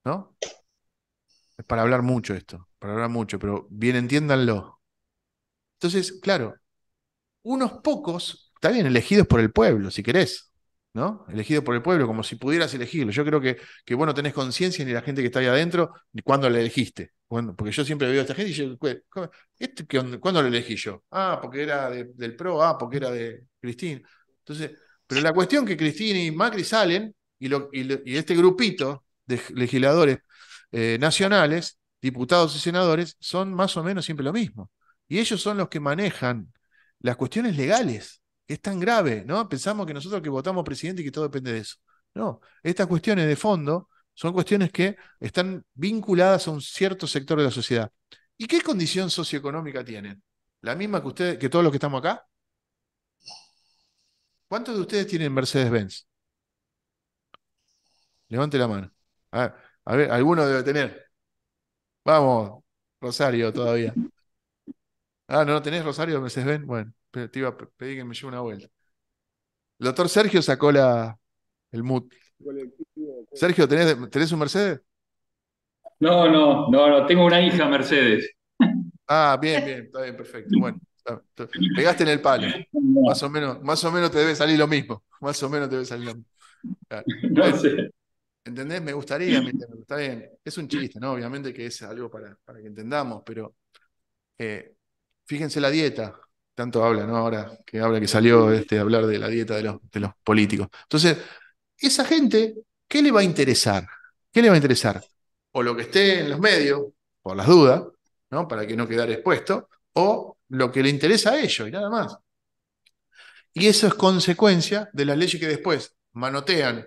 ¿no? Es para hablar mucho esto, para hablar mucho, pero bien entiéndanlo. Entonces, claro, unos pocos, está bien, elegidos por el pueblo, si querés, ¿no? Elegidos por el pueblo, como si pudieras elegirlo. Yo creo que vos no tenés conciencia ni la gente que está ahí adentro, ni cuándo la elegiste. Bueno, porque yo siempre veo a esta gente y yo, ¿cuándo lo elegí yo? Ah, porque era del PRO, porque era de Cristina. Entonces, pero la cuestión que Cristina y Macri salen, y este grupito de legisladores nacionales, diputados y senadores, son más o menos siempre lo mismo. Y ellos son los que manejan las cuestiones legales, que es tan grave, ¿no? Pensamos que nosotros que votamos presidente y que todo depende de eso. No, estas cuestiones de fondo son cuestiones que están vinculadas a un cierto sector de la sociedad. ¿Y qué condición socioeconómica tienen? ¿La misma que ustedes, que todos los que estamos acá? ¿Cuántos de ustedes tienen Mercedes-Benz? Levante la mano. A ver, alguno debe tener. Vamos, Rosario todavía. Ah, ¿no tenés Rosario Mercedes-Benz? Bueno, te iba a pedir que me lleve una vuelta. El doctor Sergio sacó el MUT. Sergio, ¿tenés un Mercedes? No, tengo una hija Mercedes. Ah, bien, está bien, perfecto. Bueno, pegaste en el palo. Más o menos te debe salir lo mismo. Más o menos te debe salir lo mismo. Claro. No Bueno, sé. ¿entendés? Me gustaría, está bien. Es un chiste, ¿no? Obviamente que es algo para que entendamos, pero fíjense la dieta. Tanto habla, ¿no? Ahora que salió hablar de la dieta de los políticos. Entonces, esa gente, ¿qué le va a interesar? ¿Qué le va a interesar? O lo que esté en los medios, por las dudas, ¿no? Para que no quedara expuesto, o lo que le interesa a ellos y nada más. Y eso es consecuencia de las leyes que después manotean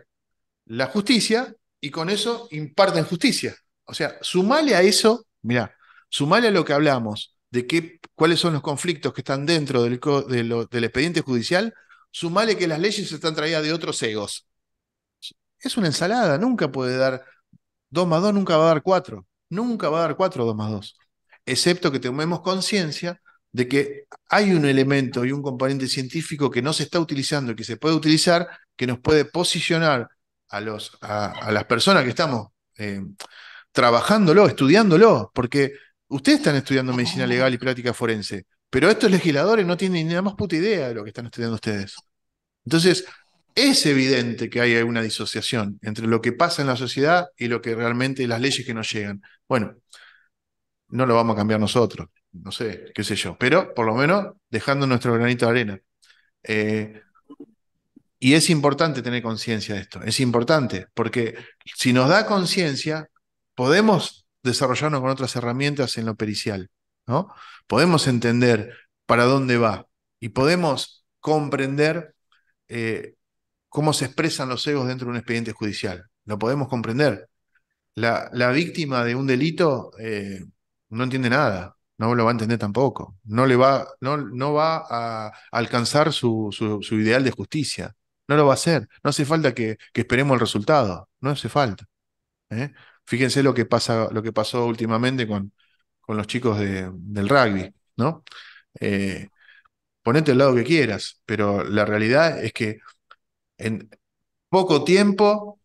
la justicia y con eso imparten justicia. O sea, sumale a eso, mirá, sumale a lo que hablamos, de cuáles son los conflictos que están dentro del expediente judicial, sumale que las leyes están traídas de otros egos. Es una ensalada, nunca puede dar 2 más 2, nunca va a dar 4. Nunca va a dar 4 2 más 2. Excepto que tomemos conciencia de que hay un elemento y un componente científico que no se está utilizando y que se puede utilizar, que nos puede posicionar a las personas que estamos trabajándolo, estudiándolo, porque ustedes están estudiando medicina legal y práctica forense, pero estos legisladores no tienen ni la más puta idea de lo que están estudiando ustedes. Entonces, es evidente que hay una disociación entre lo que pasa en la sociedad y lo que realmente las leyes que nos llegan. Bueno, no lo vamos a cambiar nosotros, no sé, qué sé yo, pero por lo menos dejando nuestro granito de arena. Y es importante tener conciencia de esto, es importante, porque si nos da conciencia, podemos desarrollarnos con otras herramientas en lo pericial, ¿no? Podemos entender para dónde va y podemos comprender cómo se expresan los egos dentro de un expediente judicial. Lo podemos comprender. La víctima de un delito no entiende nada, no lo va a entender tampoco. No va a alcanzar su ideal de justicia. No lo va a hacer. No hace falta que esperemos el resultado. No hace falta. ¿Eh? Fíjense lo que pasó últimamente con los chicos del rugby, ¿no? Ponete al lado que quieras, pero la realidad es que en poco tiempo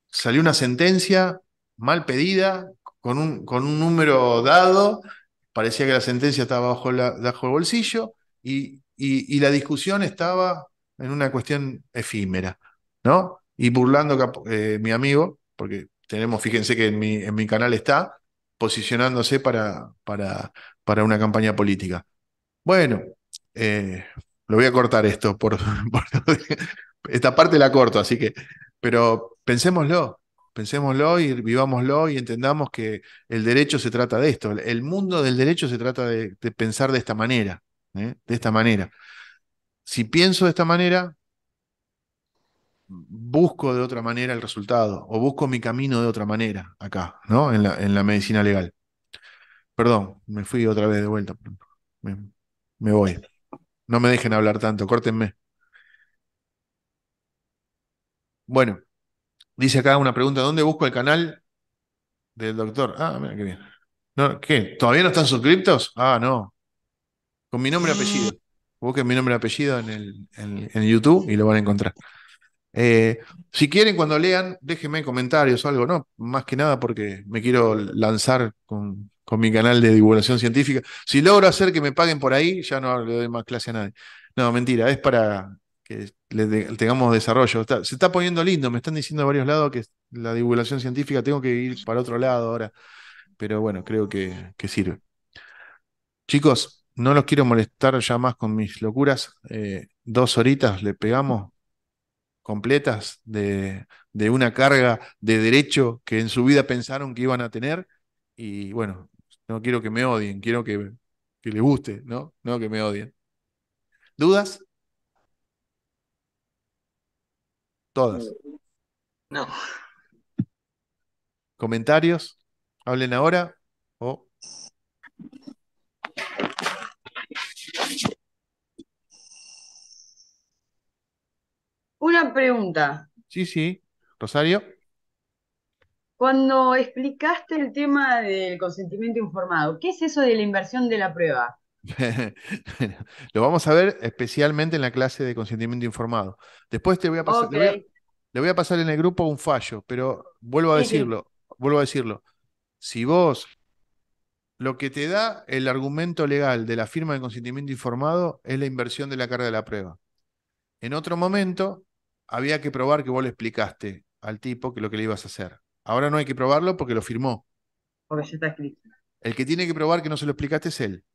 salió una sentencia mal pedida, con un número dado, parecía que la sentencia estaba bajo el bolsillo, y la discusión estaba en una cuestión efímera, ¿no? Y burlando mi amigo, porque fíjense que en mi canal está, posicionándose para una campaña política. Bueno, eh, lo voy a cortar esto, esta parte la corto, así que, pero pensémoslo y vivámoslo y entendamos que el derecho se trata de esto, el mundo del derecho se trata de pensar de esta manera, ¿eh? De esta manera. Si pienso de esta manera, busco de otra manera el resultado, o busco mi camino de otra manera acá, ¿no? En la medicina legal. Perdón, me fui otra vez de vuelta. Me, me voy. No me dejen hablar tanto, córtenme. Bueno, dice acá una pregunta: ¿dónde busco el canal del doctor? Ah, mira qué bien. No, ¿qué? ¿Todavía no están suscriptos? Ah, no. Con mi nombre y apellido. Busquen mi nombre y apellido en YouTube y lo van a encontrar. Si quieren, cuando lean, déjenme comentarios o algo, ¿no? Más que nada porque me quiero lanzar con mi canal de divulgación científica. Si logro hacer que me paguen por ahí, ya no le doy más clase a nadie. No, mentira, es para que tengamos desarrollo. Se está poniendo lindo, me están diciendo de varios lados que la divulgación científica tengo que ir para otro lado ahora, pero bueno, creo que sirve. Chicos, no los quiero molestar ya más con mis locuras. 2 horitas le pegamos completas de una carga de derecho que en su vida pensaron que iban a tener. Y bueno, no quiero que me odien, quiero que les guste, ¿no? No que me odien. ¿Dudas? Todas. No. ¿Comentarios? Hablen ahora. O Una pregunta. sí. Rosario. Cuando explicaste el tema del consentimiento informado, ¿qué es eso de la inversión de la prueba? Lo vamos a ver especialmente en la clase de consentimiento informado. Después te voy a pasar, Ok, le voy a pasar en el grupo un fallo, pero sí. vuelvo a decirlo. Si vos lo que te da el argumento legal de la firma de consentimiento informado es la inversión de la carga de la prueba. En otro momento había que probar que vos le explicaste al tipo que lo que le ibas a hacer. Ahora no hay que probarlo porque lo firmó. Porque ya está escrito. El que tiene que probar que no se lo explicaste es él.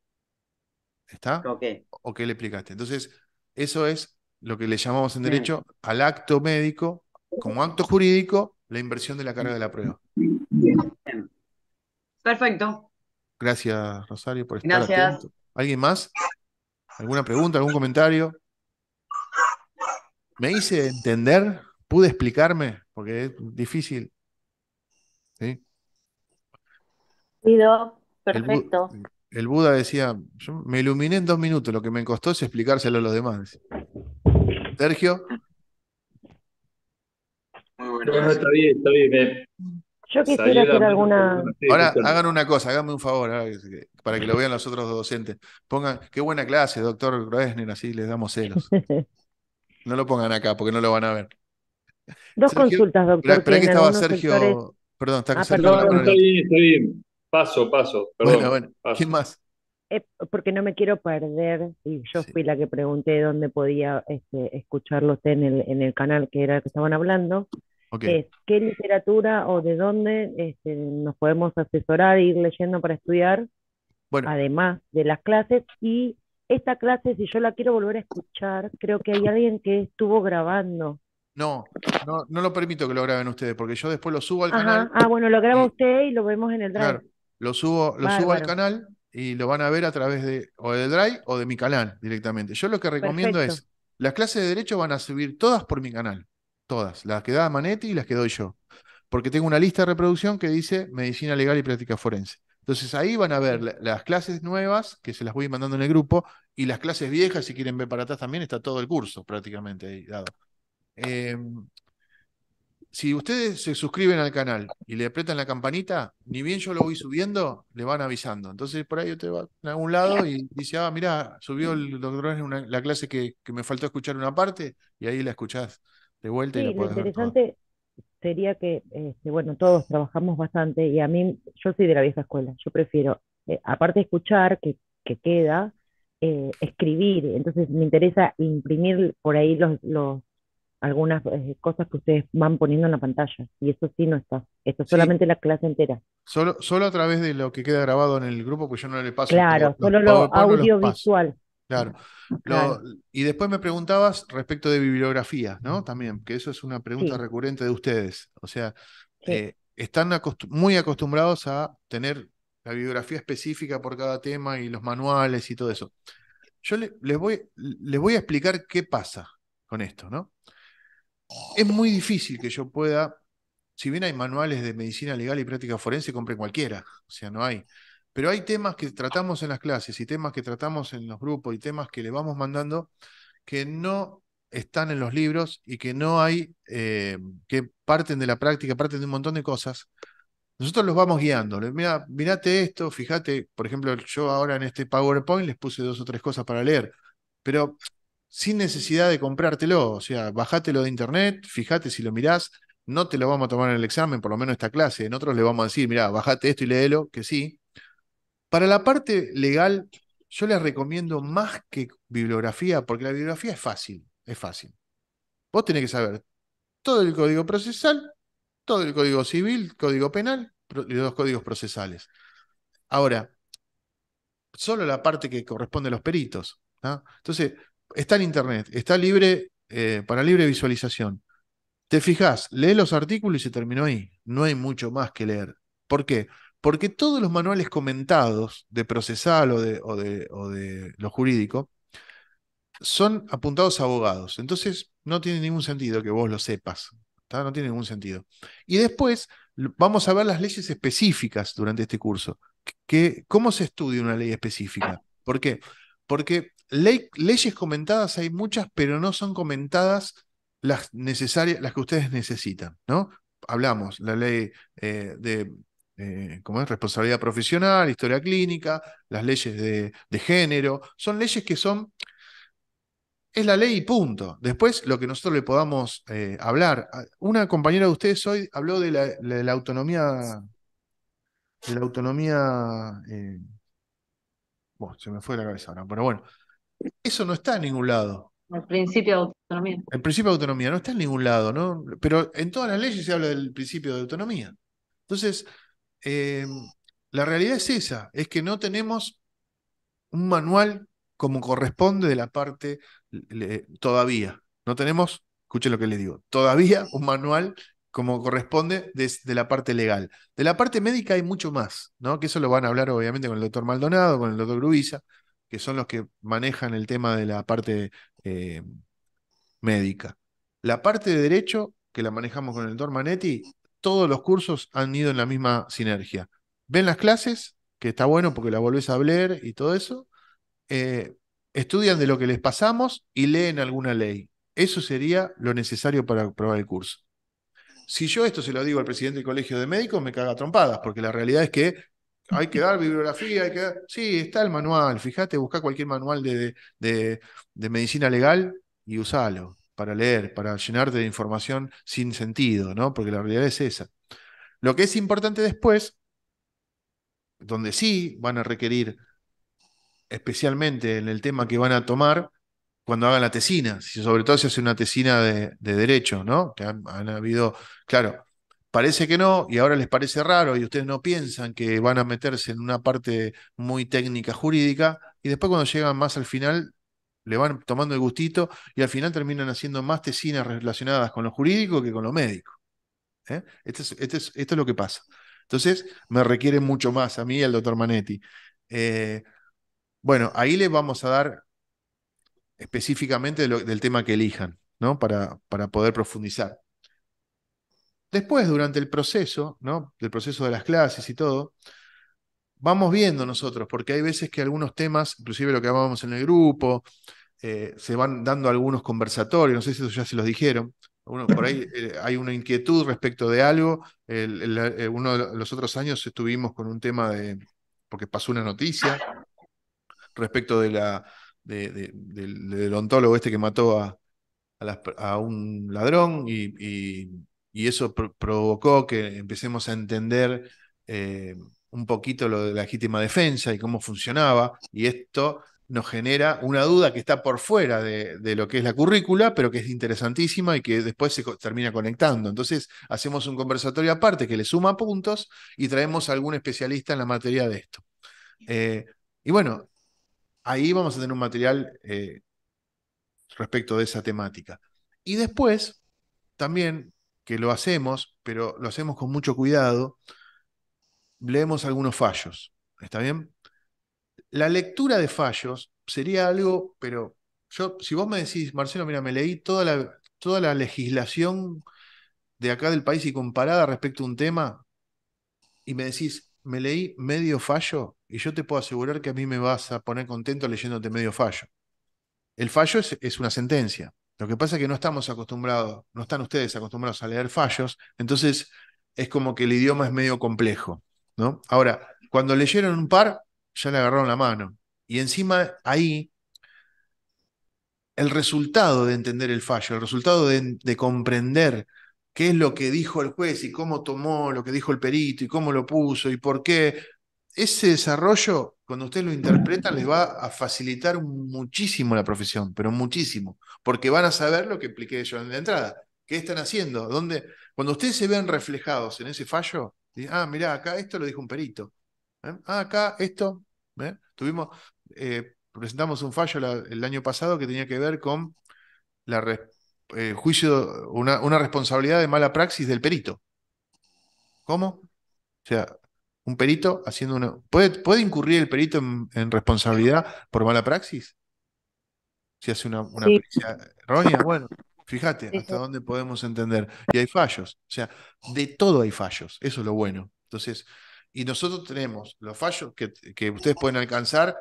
¿Está? Ok, ¿O qué le explicaste? Entonces, eso es lo que le llamamos en bien. derecho al acto médico, como acto jurídico, la inversión de la carga de la prueba. Bien. Perfecto. Gracias, Rosario, por estar Gracias. atento. ¿Alguien más? ¿Alguna pregunta, algún comentario? ¿Me hice entender? ¿Pude explicarme? Porque es difícil. ¿Sí? Cuido, El, Bu- perfecto. el Buda decía, yo me iluminé en 2 minutos, lo que me costó es explicárselo a los demás. Sergio, Muy bueno Está eso. bien, está bien. Yo quisiera Salió la hacer mano, pero no alguna, la estoy ahora escuchando. hagan una cosa, háganme un favor, ahora para que lo vean los otros docentes. Pongan, qué buena clase, doctor Groesner, así les damos celos. No lo pongan acá porque no lo van a ver. dos Sergio, consultas, doctor, esperá que que en estaba algunos sectores, Sergio, perdón, está Sergio perdón, No, no, hablando con el perdón. otro. está bien. Paso, Bueno, perdón, bueno, ¿quién paso. más? Porque no me quiero perder, y yo Sí, fui la que pregunté dónde podía escucharlos en el canal que era el que estaban hablando, ok. es qué literatura o de dónde nos podemos asesorar e ir leyendo para estudiar, Bueno, además de las clases, y esta clase, si yo la quiero volver a escuchar, creo que hay alguien que estuvo grabando. no lo permito que lo graben ustedes, porque yo después lo subo al canal Ajá, bueno, lo graba y, usted y lo vemos en el Drive. claro, lo subo al Bárbaro, canal y lo van a ver a través de o de Drive o de mi canal directamente. Yo lo que recomiendo perfecto, es, las clases de derecho van a subir todas por mi canal, todas, las que da Manetti y las que doy yo, porque tengo una lista de reproducción que dice Medicina Legal y Práctica Forense. Entonces ahí van a ver sí. las clases nuevas, que se las voy mandando en el grupo, y las clases viejas, si quieren ver para atrás también, está todo el curso prácticamente ahí dado. Eh, si ustedes se suscriben al canal y le apretan la campanita, ni bien yo lo voy subiendo, le van avisando. Entonces por ahí usted va a algún lado y dice, mirá, subió el doctor en la clase que me faltó escuchar una parte, y ahí la escuchás de vuelta y la Sí, lo podés ver toda. interesante sería que, bueno, todos trabajamos bastante y a mí, yo soy de la vieja escuela, yo prefiero, aparte de escuchar, que queda, escribir, entonces me interesa imprimir por ahí algunas cosas que ustedes van poniendo en la pantalla, y eso sí no está, esto es Sí, solamente la clase entera. solo a través de lo que queda grabado en el grupo, pues yo no le paso Claro, los solo lo PowerPoint, no los paso. audiovisual, Claro. claro, Y después me preguntabas respecto de bibliografía, ¿no? También, que eso es una pregunta sí, recurrente de ustedes. O sea, sí, están muy acostumbrados a tener la bibliografía específica por cada tema y los manuales y todo eso. Yo les voy a explicar qué pasa con esto, ¿no? Es muy difícil que yo pueda, si bien hay manuales de medicina legal y práctica forense, compren cualquiera, o sea, no hay. Pero hay temas que tratamos en las clases y temas que tratamos en los grupos y temas que le vamos mandando que no están en los libros y que no hay, que parten de la práctica, parten de un montón de cosas. Nosotros los vamos guiando. Mira, mirate esto, fíjate, por ejemplo, yo ahora en este PowerPoint les puse 2 o 3 cosas para leer, pero sin necesidad de comprártelo. O sea, bajátelo de internet, fíjate si lo mirás, no te lo vamos a tomar en el examen, por lo menos esta clase. En otros le vamos a decir, mira, bajate esto y léelo, que sí. Para la parte legal, yo les recomiendo más que bibliografía, porque la bibliografía es fácil, es fácil. Vos tenés que saber todo el código procesal, todo el código civil, código penal y los códigos procesales. Ahora, solo la parte que corresponde a los peritos, ¿no? Entonces, está en internet, está libre, para libre visualización. Te fijas, lee los artículos y se terminó ahí. No hay mucho más que leer. ¿Por qué? Porque todos los manuales comentados de procesal o de lo jurídico son apuntados a abogados. Entonces, no tiene ningún sentido que vos lo sepas. ¿Tá? No tiene ningún sentido. Y después vamos a ver las leyes específicas durante este curso. ¿Cómo se estudia una ley específica? ¿Por qué? Porque leyes comentadas hay muchas, pero no son comentadas las necesarias, las que ustedes necesitan, ¿no? Hablamos, la ley ¿cómo es? Responsabilidad profesional, historia clínica, las leyes de género, son leyes que son es la ley y punto. Después, lo que nosotros le podamos hablar. Una compañera de ustedes hoy habló de la autonomía, bueno, se me fue de la cabeza ahora, pero bueno, eso no está en ningún lado. el principio de autonomía. El principio de autonomía no está en ningún lado, ¿no? Pero en todas las leyes se habla del principio de autonomía. Entonces, eh, la realidad es esa, es que no tenemos un manual como corresponde de la parte todavía. No tenemos, escuchen lo que les digo, todavía un manual como corresponde de la parte legal. De la parte médica hay mucho más, ¿no? Que eso lo van a hablar obviamente con el doctor Maldonado, con el doctor Grubiza, que son los que manejan el tema de la parte eh, médica. La parte de derecho, que la manejamos con el doctor Manetti, todos los cursos han ido en la misma sinergia. ven las clases, que está bueno porque la volvés a leer y todo eso, eh, estudian de lo que les pasamos y leen alguna ley. Eso sería lo necesario para aprobar el curso. Si yo esto se lo digo al presidente del colegio de médicos, me caga a trompadas, porque la realidad es que hay que dar bibliografía, Sí, está el manual, fíjate, busca cualquier manual de medicina legal y usalo para leer, para llenarte de información sin sentido, ¿no? Porque la realidad es esa. Lo que es importante después, donde sí van a requerir, especialmente en el tema que van a tomar, cuando hagan la tesina, sobre todo si hace una tesina de derecho, ¿no? Que han habido, claro, parece que no, y ahora les parece raro, y ustedes no piensan que van a meterse en una parte muy técnica jurídica, y después cuando llegan más al final, le van tomando el gustito, y al final terminan haciendo más tesinas relacionadas con lo jurídico que con lo médico. ¿Eh? Esto es lo que pasa. Entonces, me requiere mucho más a mí y al doctor Manetti. Eh, bueno, ahí le vamos a dar específicamente del tema que elijan, ¿no? Para poder profundizar. Después, durante el proceso, ¿no? Del proceso de las clases y todo, vamos viendo nosotros, porque hay veces que algunos temas, inclusive lo que hablábamos en el grupo, se van dando algunos conversatorios, no sé si eso ya se los dijeron. Por ahí hay una inquietud respecto de algo. Uno de los otros años estuvimos con un tema porque pasó una noticia respecto del odontólogo este que mató a un ladrón y eso provocó que empecemos a entender un poquito lo de la legítima defensa y cómo funcionaba, y esto nos genera una duda que está por fuera de lo que es la currícula, pero que es interesantísima y que después se termina conectando. Entonces hacemos un conversatorio aparte que le suma puntos y traemos a algún especialista en la materia de esto. Y bueno, ahí vamos a tener un material respecto de esa temática. Y después, también, que lo hacemos, pero lo hacemos con mucho cuidado, leemos algunos fallos. ¿Está bien? La lectura de fallos sería algo, pero si vos me decís, Marcelo, mira, me leí toda la legislación de acá del país y comparada respecto a un tema, y me decís, me leí medio fallo, y yo te puedo asegurar que a mí me vas a poner contento leyéndote medio fallo. El fallo es una sentencia. Lo que pasa es que no estamos acostumbrados, no están ustedes acostumbrados a leer fallos, entonces es como que el idioma es medio complejo, ¿no? Ahora, cuando leyeron un par, ya le agarraron la mano. Y encima ahí, el resultado de entender el fallo, el resultado de comprender qué es lo que dijo el juez y cómo tomó lo que dijo el perito y cómo lo puso y por qué, ese desarrollo, cuando ustedes lo interpretan, les va a facilitar muchísimo la profesión, pero muchísimo, porque van a saber lo que expliqué yo en la entrada. ¿Qué están haciendo? Cuando ustedes se ven reflejados en ese fallo, dicen, mirá, acá esto lo dijo un perito. Acá esto. Presentamos un fallo el año pasado que tenía que ver con juicio, una responsabilidad de mala praxis del perito. ¿Cómo? O sea, un perito haciendo una. ¿Puede incurrir el perito en responsabilidad por mala praxis? Si hace una Sí, pericia errónea, bueno, fíjate sí, hasta sí. dónde podemos entender. Y hay fallos, o sea, de todo hay fallos, eso es lo bueno. Entonces, y nosotros tenemos los fallos que ustedes pueden alcanzar,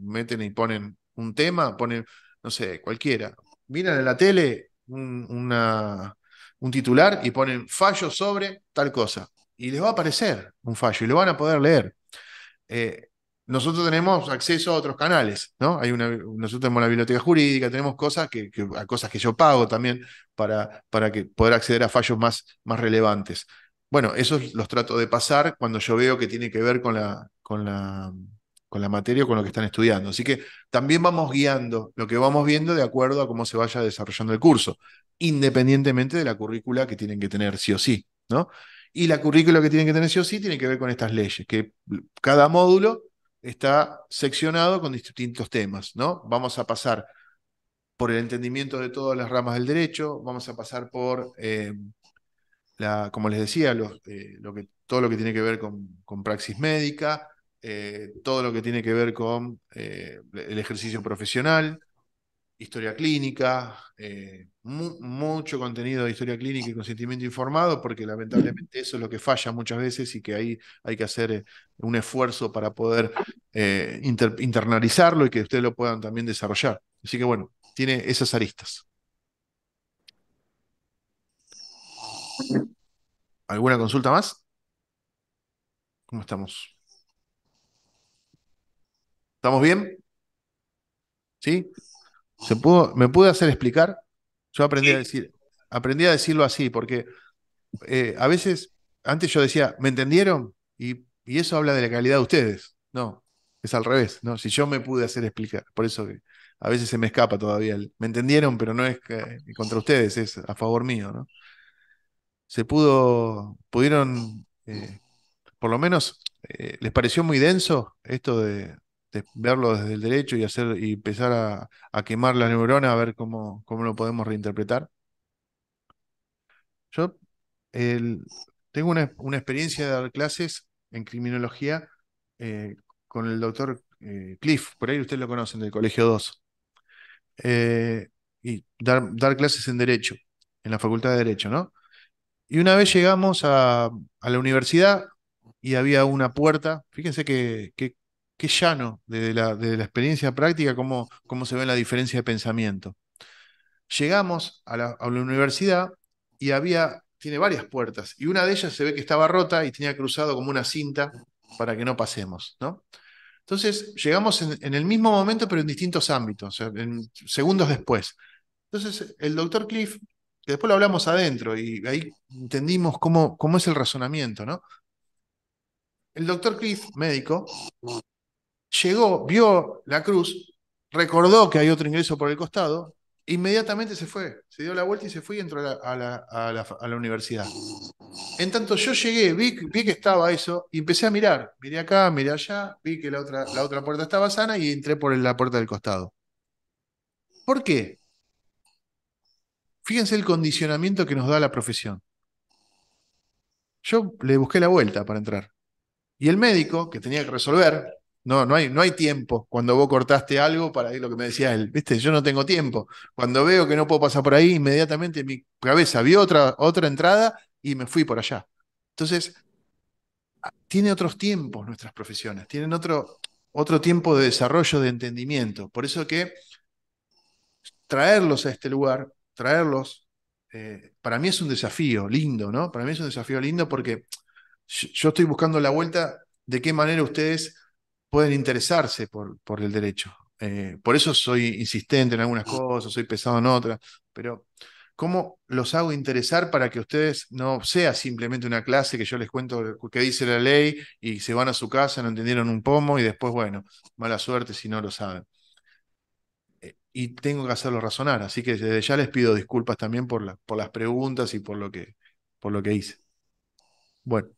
meten y ponen un tema, ponen, no sé, cualquiera. Miran en la tele un titular y ponen fallo sobre tal cosa. Y les va a aparecer un fallo y lo van a poder leer. eh, Nosotros tenemos acceso a otros canales, ¿no? Nosotros tenemos la biblioteca jurídica, tenemos cosas a cosas que yo pago también para poder acceder a fallos más relevantes. Bueno, esos los trato de pasar cuando yo veo que tiene que ver con la materia o con lo que están estudiando. Así que también vamos guiando lo que vamos viendo de acuerdo a cómo se vaya desarrollando el curso, independientemente de la currícula que tienen que tener sí o sí, ¿no? Y la currícula que tienen que tener sí o sí tiene que ver con estas leyes, que cada módulo está seccionado con distintos temas, ¿no? Vamos a pasar por el entendimiento de todas las ramas del derecho, vamos a pasar por, como les decía, todo lo que tiene que ver con praxis médica, todo lo que tiene que ver con el ejercicio profesional, historia clínica, mucho contenido de historia clínica y consentimiento informado, porque lamentablemente eso es lo que falla muchas veces y que ahí hay que hacer un esfuerzo para poder internalizarlo y que ustedes lo puedan también desarrollar. Así que bueno, tiene esas aristas. ¿Alguna consulta más? ¿Cómo estamos? ¿Estamos bien? ¿Sí? ¿Me pude hacer explicar? Yo aprendí a decirlo así, porque a veces, antes yo decía, ¿me entendieron? Y eso habla de la calidad de ustedes. No, es al revés, ¿no? Si yo me pude hacer explicar, por eso que a veces se me escapa todavía ¿me entendieron? Pero no es contra ustedes, es a favor mío, ¿no? Pudieron, por lo menos, ¿les pareció muy denso esto de verlo desde el derecho y empezar a quemar las neuronas a ver cómo lo podemos reinterpretar? Yo el- tengo una experiencia de dar clases en criminología con el doctor Cliff, por ahí ustedes lo conocen, del Colegio 2, eh, y dar clases en Derecho, en la Facultad de Derecho, ¿no? Y una vez llegamos a la universidad y había una puerta, fíjense qué llano de la experiencia práctica, cómo se ve la diferencia de pensamiento. Llegamos a la universidad y tiene varias puertas, y una de ellas se ve que estaba rota y tenía cruzado como una cinta para que no pasemos, ¿no? Entonces llegamos en el mismo momento, pero en distintos ámbitos, o sea, en segundos después. Entonces el doctor Cliff, que después lo hablamos adentro y ahí entendimos cómo es el razonamiento, ¿no? El doctor Cliff, médico, llegó, vio la cruz, recordó que hay otro ingreso por el costado, inmediatamente se fue, se dio la vuelta y se fue y entró a la universidad. En tanto yo llegué, vi que estaba eso y empecé a mirar. Miré acá, miré allá, vi que la otra puerta estaba sana y entré por la puerta del costado. ¿Por qué? Fíjense el condicionamiento que nos da la profesión. Yo le busqué la vuelta para entrar. Y el médico, que tenía que resolver, no hay tiempo. Cuando vos cortaste algo, para ir lo que me decía él, ¿viste? Yo no tengo tiempo. Cuando veo que no puedo pasar por ahí, inmediatamente mi cabeza vio otra entrada y me fui por allá. Entonces, tiene otros tiempos nuestras profesiones, tienen otro tiempo de desarrollo de entendimiento. Por eso que traerlos a este lugar, para mí es un desafío lindo, ¿no? Para mí es un desafío lindo porque yo estoy buscando la vuelta de qué manera ustedes pueden interesarse por el derecho. Por eso soy insistente en algunas cosas, soy pesado en otras, pero ¿cómo los hago interesar para que ustedes no sea simplemente una clase que yo les cuento qué dice la ley y se van a su casa, no entendieron un pomo y después, bueno, mala suerte si no lo saben? Y tengo que hacerlo razonar, así que desde ya les pido disculpas también por las preguntas y por lo que hice. Bueno.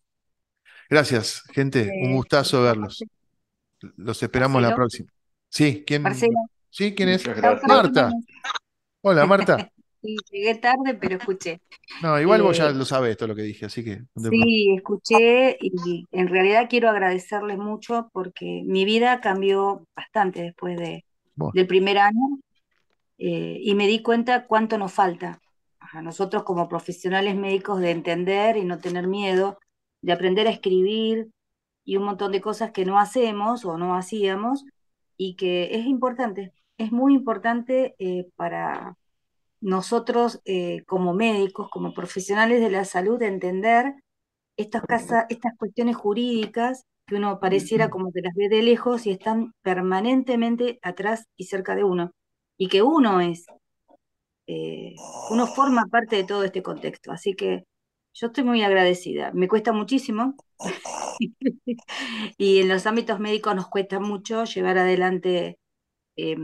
Gracias, gente. Un gustazo verlos. Los esperamos la Marcelo, próxima. Sí, ¿quién? Marcelo, ¿Sí? ¿Quién es? Muchas chao, gracias. Marta. Carolina. Hola, Marta. Sí, llegué tarde, pero escuché. No, igual vos ya Eh, lo sabés todo lo que dije, así que no te preocupes. sí, escuché y en realidad quiero agradecerles mucho porque mi vida cambió bastante después Bueno, del primer año, y me di cuenta cuánto nos falta a nosotros como profesionales médicos de entender y no tener miedo, de aprender a escribir y un montón de cosas que no hacemos o no hacíamos y que es importante, es muy importante para nosotros como médicos, como profesionales de la salud, entender estas cuestiones jurídicas que uno pareciera como que las ve de lejos y están permanentemente atrás y cerca de uno, y que eh, uno forma parte de todo este contexto. Así que yo estoy muy agradecida. Me cuesta muchísimo y en los ámbitos médicos nos cuesta mucho llevar adelante eh,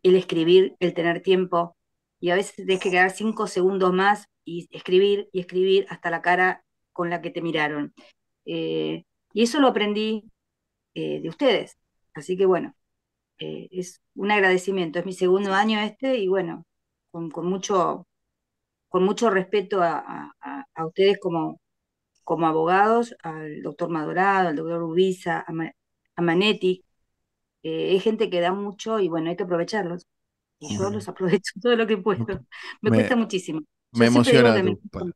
el escribir, el tener tiempo, y a veces tenés que quedar 5 segundos más y escribir hasta la cara con la que te miraron. Y eso lo aprendí de ustedes. Así que bueno, es un agradecimiento. Es mi segundo año este y bueno, con mucho respeto a ustedes como abogados, al doctor Madorado, al doctor Ubiza, a Manetti. Es gente que da mucho y bueno, hay que aprovecharlos. y yo Bueno, los aprovecho todo lo que puedo. Me me, cuesta muchísimo. me Yo siempre digo emociona que tu palabra.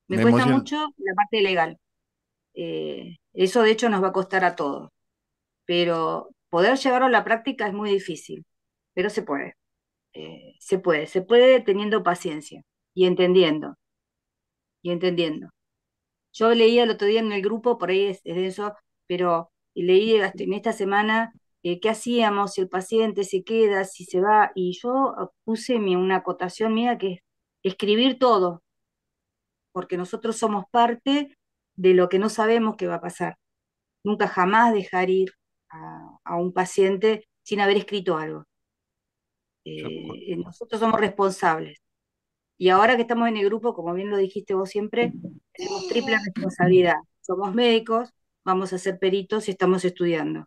me Me cuesta emociona. mucho la parte legal. Eso de hecho nos va a costar a todos, pero poder llevarlo a la práctica es muy difícil, pero se puede. Se puede teniendo paciencia y entendiendo, y entendiendo. Yo leía el otro día en el grupo, por ahí es de eso, pero leí en esta semana qué hacíamos si el paciente se queda, si se va, y yo puse una acotación mía que es escribir todo, porque nosotros somos parte de lo que no sabemos que va a pasar. Nunca jamás dejar ir a un paciente sin haber escrito algo. Yo, Nosotros somos responsables. Y ahora que estamos en el grupo, como bien lo dijiste vos siempre, tenemos triple responsabilidad. Somos médicos, vamos a ser peritos y estamos estudiando.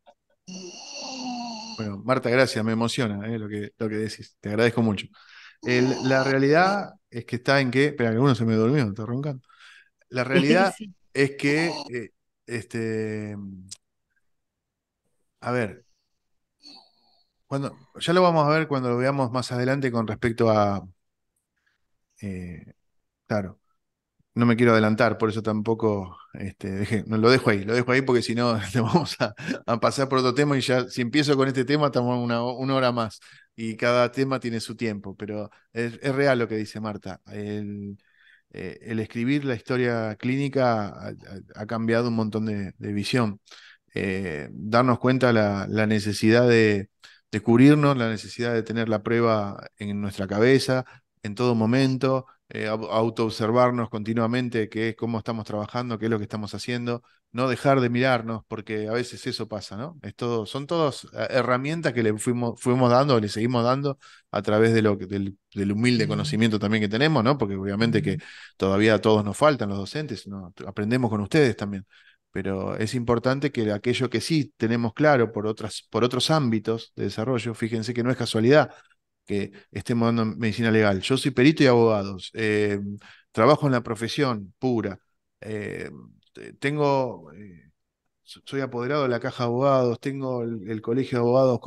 bueno, Marta, gracias, me emociona lo que decís. Te agradezco mucho. La realidad es que está en que. Espera, que uno se me durmió, está roncando. La realidad Sí. es que, este, a ver, ya lo vamos a ver cuando lo veamos más adelante con respecto a, claro, no me quiero adelantar, por eso tampoco, no, lo dejo ahí porque si no te vamos a pasar por otro tema y ya, si empiezo con este tema, estamos una hora más y cada tema tiene su tiempo, pero es real lo que dice Marta. El escribir la historia clínica ha cambiado un montón de visión. Darnos cuenta la necesidad de cubrirnos, la necesidad de tener la prueba en nuestra cabeza en todo momento, autoobservarnos continuamente qué es, cómo estamos trabajando, qué es lo que estamos haciendo, no dejar de mirarnos, porque a veces eso pasa, ¿no? Son todas herramientas que le fuimos dando, le seguimos dando a través del humilde conocimiento también que tenemos, ¿no? Porque obviamente que todavía a todos nos faltan los docentes, ¿no? Aprendemos con ustedes también. Pero es importante que aquello que sí tenemos claro por otros ámbitos de desarrollo, fíjense que no es casualidad que estemos dando medicina legal. Yo soy perito y abogado, trabajo en la profesión pura, eh, soy apoderado de la Caja de Abogados, tengo el Colegio de Abogados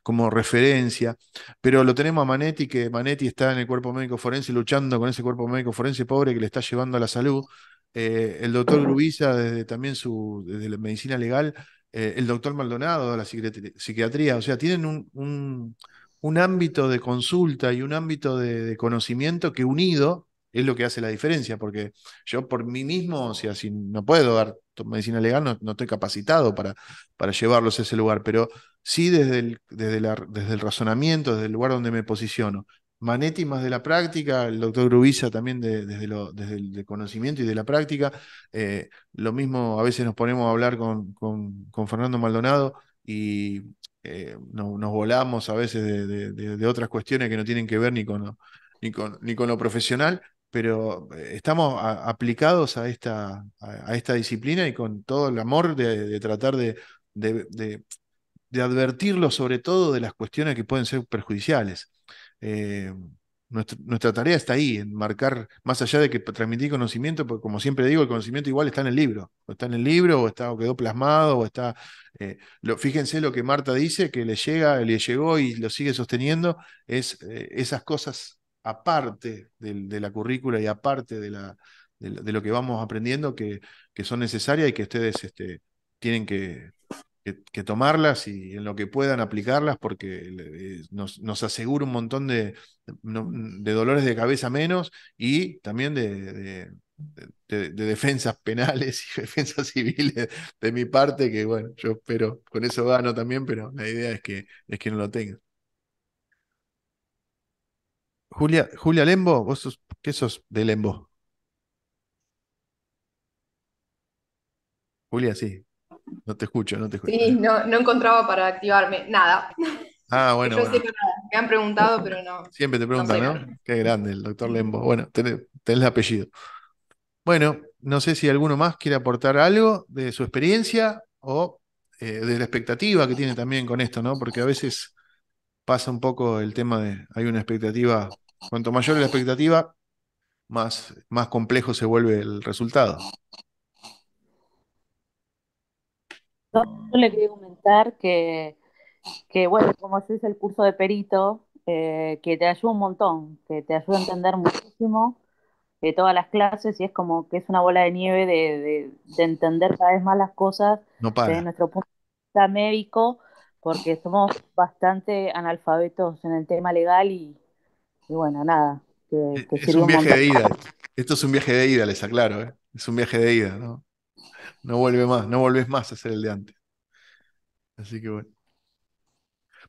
como referencia, pero lo tenemos a Manetti, que Manetti está en el cuerpo médico forense luchando con ese cuerpo médico forense pobre que le está llevando a la salud. El doctor Grubiza también desde la medicina legal, el doctor Maldonado de la psiquiatría, o sea, tienen un ámbito de consulta y un ámbito de conocimiento que unido es lo que hace la diferencia, porque yo por mí mismo, o sea, si no puedo dar medicina legal, no estoy capacitado para llevarlos a ese lugar, pero sí desde el razonamiento, desde el lugar donde me posiciono. Manetti más de la práctica, el doctor Grubiza también desde el conocimiento y de la práctica. Lo mismo a veces nos ponemos a hablar con Fernando Maldonado y nos volamos a veces de otras cuestiones que no tienen que ver ni con lo profesional, pero estamos aplicados a esta disciplina y con todo el amor de tratar de, de- de advertirlo sobre todo de las cuestiones que pueden ser perjudiciales. Eh, nuestra tarea está ahí, en marcar, más allá de que transmitir conocimiento, porque como siempre digo, el conocimiento igual está en el libro, o está en el libro, o quedó plasmado, fíjense lo que Marta dice, que le llegó y lo sigue sosteniendo, es esas cosas aparte de la currícula y aparte de lo que vamos aprendiendo que son necesarias y que ustedes tienen que tomarlas y en lo que puedan aplicarlas porque nos asegura un montón de dolores de cabeza menos y también de defensas penales y defensas civiles de mi parte, que bueno, yo espero, con eso gano también, pero la idea es que no lo tengan. Julia Lembo, ¿qué sos de Lembo? Julia, sí, no te escucho, no te escucho. Sí, no encontraba para activarme. Nada. Ah, Que bueno, yo bueno. sepa nada. Me han preguntado, pero no, Siempre te no preguntan, sé ¿no? nada. Qué grande el doctor Lembo. Bueno, tenés el apellido. Bueno, no sé si alguno más quiere aportar algo de su experiencia o de la expectativa que tiene también con esto, ¿no? Porque a veces pasa un poco el tema hay una expectativa, cuanto mayor es la expectativa, más complejo se vuelve el resultado. Yo le quería comentar que, bueno, como yo hice el curso de perito, que te ayuda un montón, que te ayuda a entender muchísimo todas las clases y es como que es una bola de nieve de entender cada vez más las cosas No desde para. nuestro punto de vista médico, porque somos bastante analfabetos en el tema legal y bueno, nada, que Es un sirvió un viaje montón. de ida esto. Esto es un viaje de ida, les aclaro, ¿eh? Es un viaje de ida, ¿no? No vuelve más, no volvés más a ser el de antes. Así que bueno.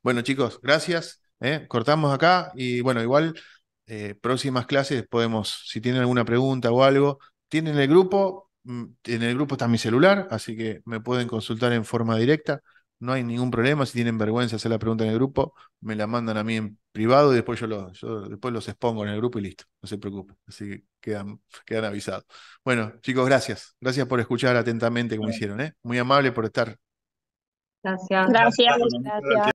Bueno, chicos, gracias. Cortamos acá y bueno, igual próximas clases podemos, si tienen alguna pregunta o algo, tienen el grupo, en el grupo está mi celular, así que me pueden consultar en forma directa. No hay ningún problema. Si tienen vergüenza de hacer la pregunta en el grupo, me la mandan a mí en privado y después yo después los expongo en el grupo y listo. No se preocupen. Así que quedan avisados. Bueno, chicos, gracias. Gracias por escuchar atentamente como hicieron, ¿eh? Muy amable por estar. Gracias. Gracias. Bueno, muchas gracias.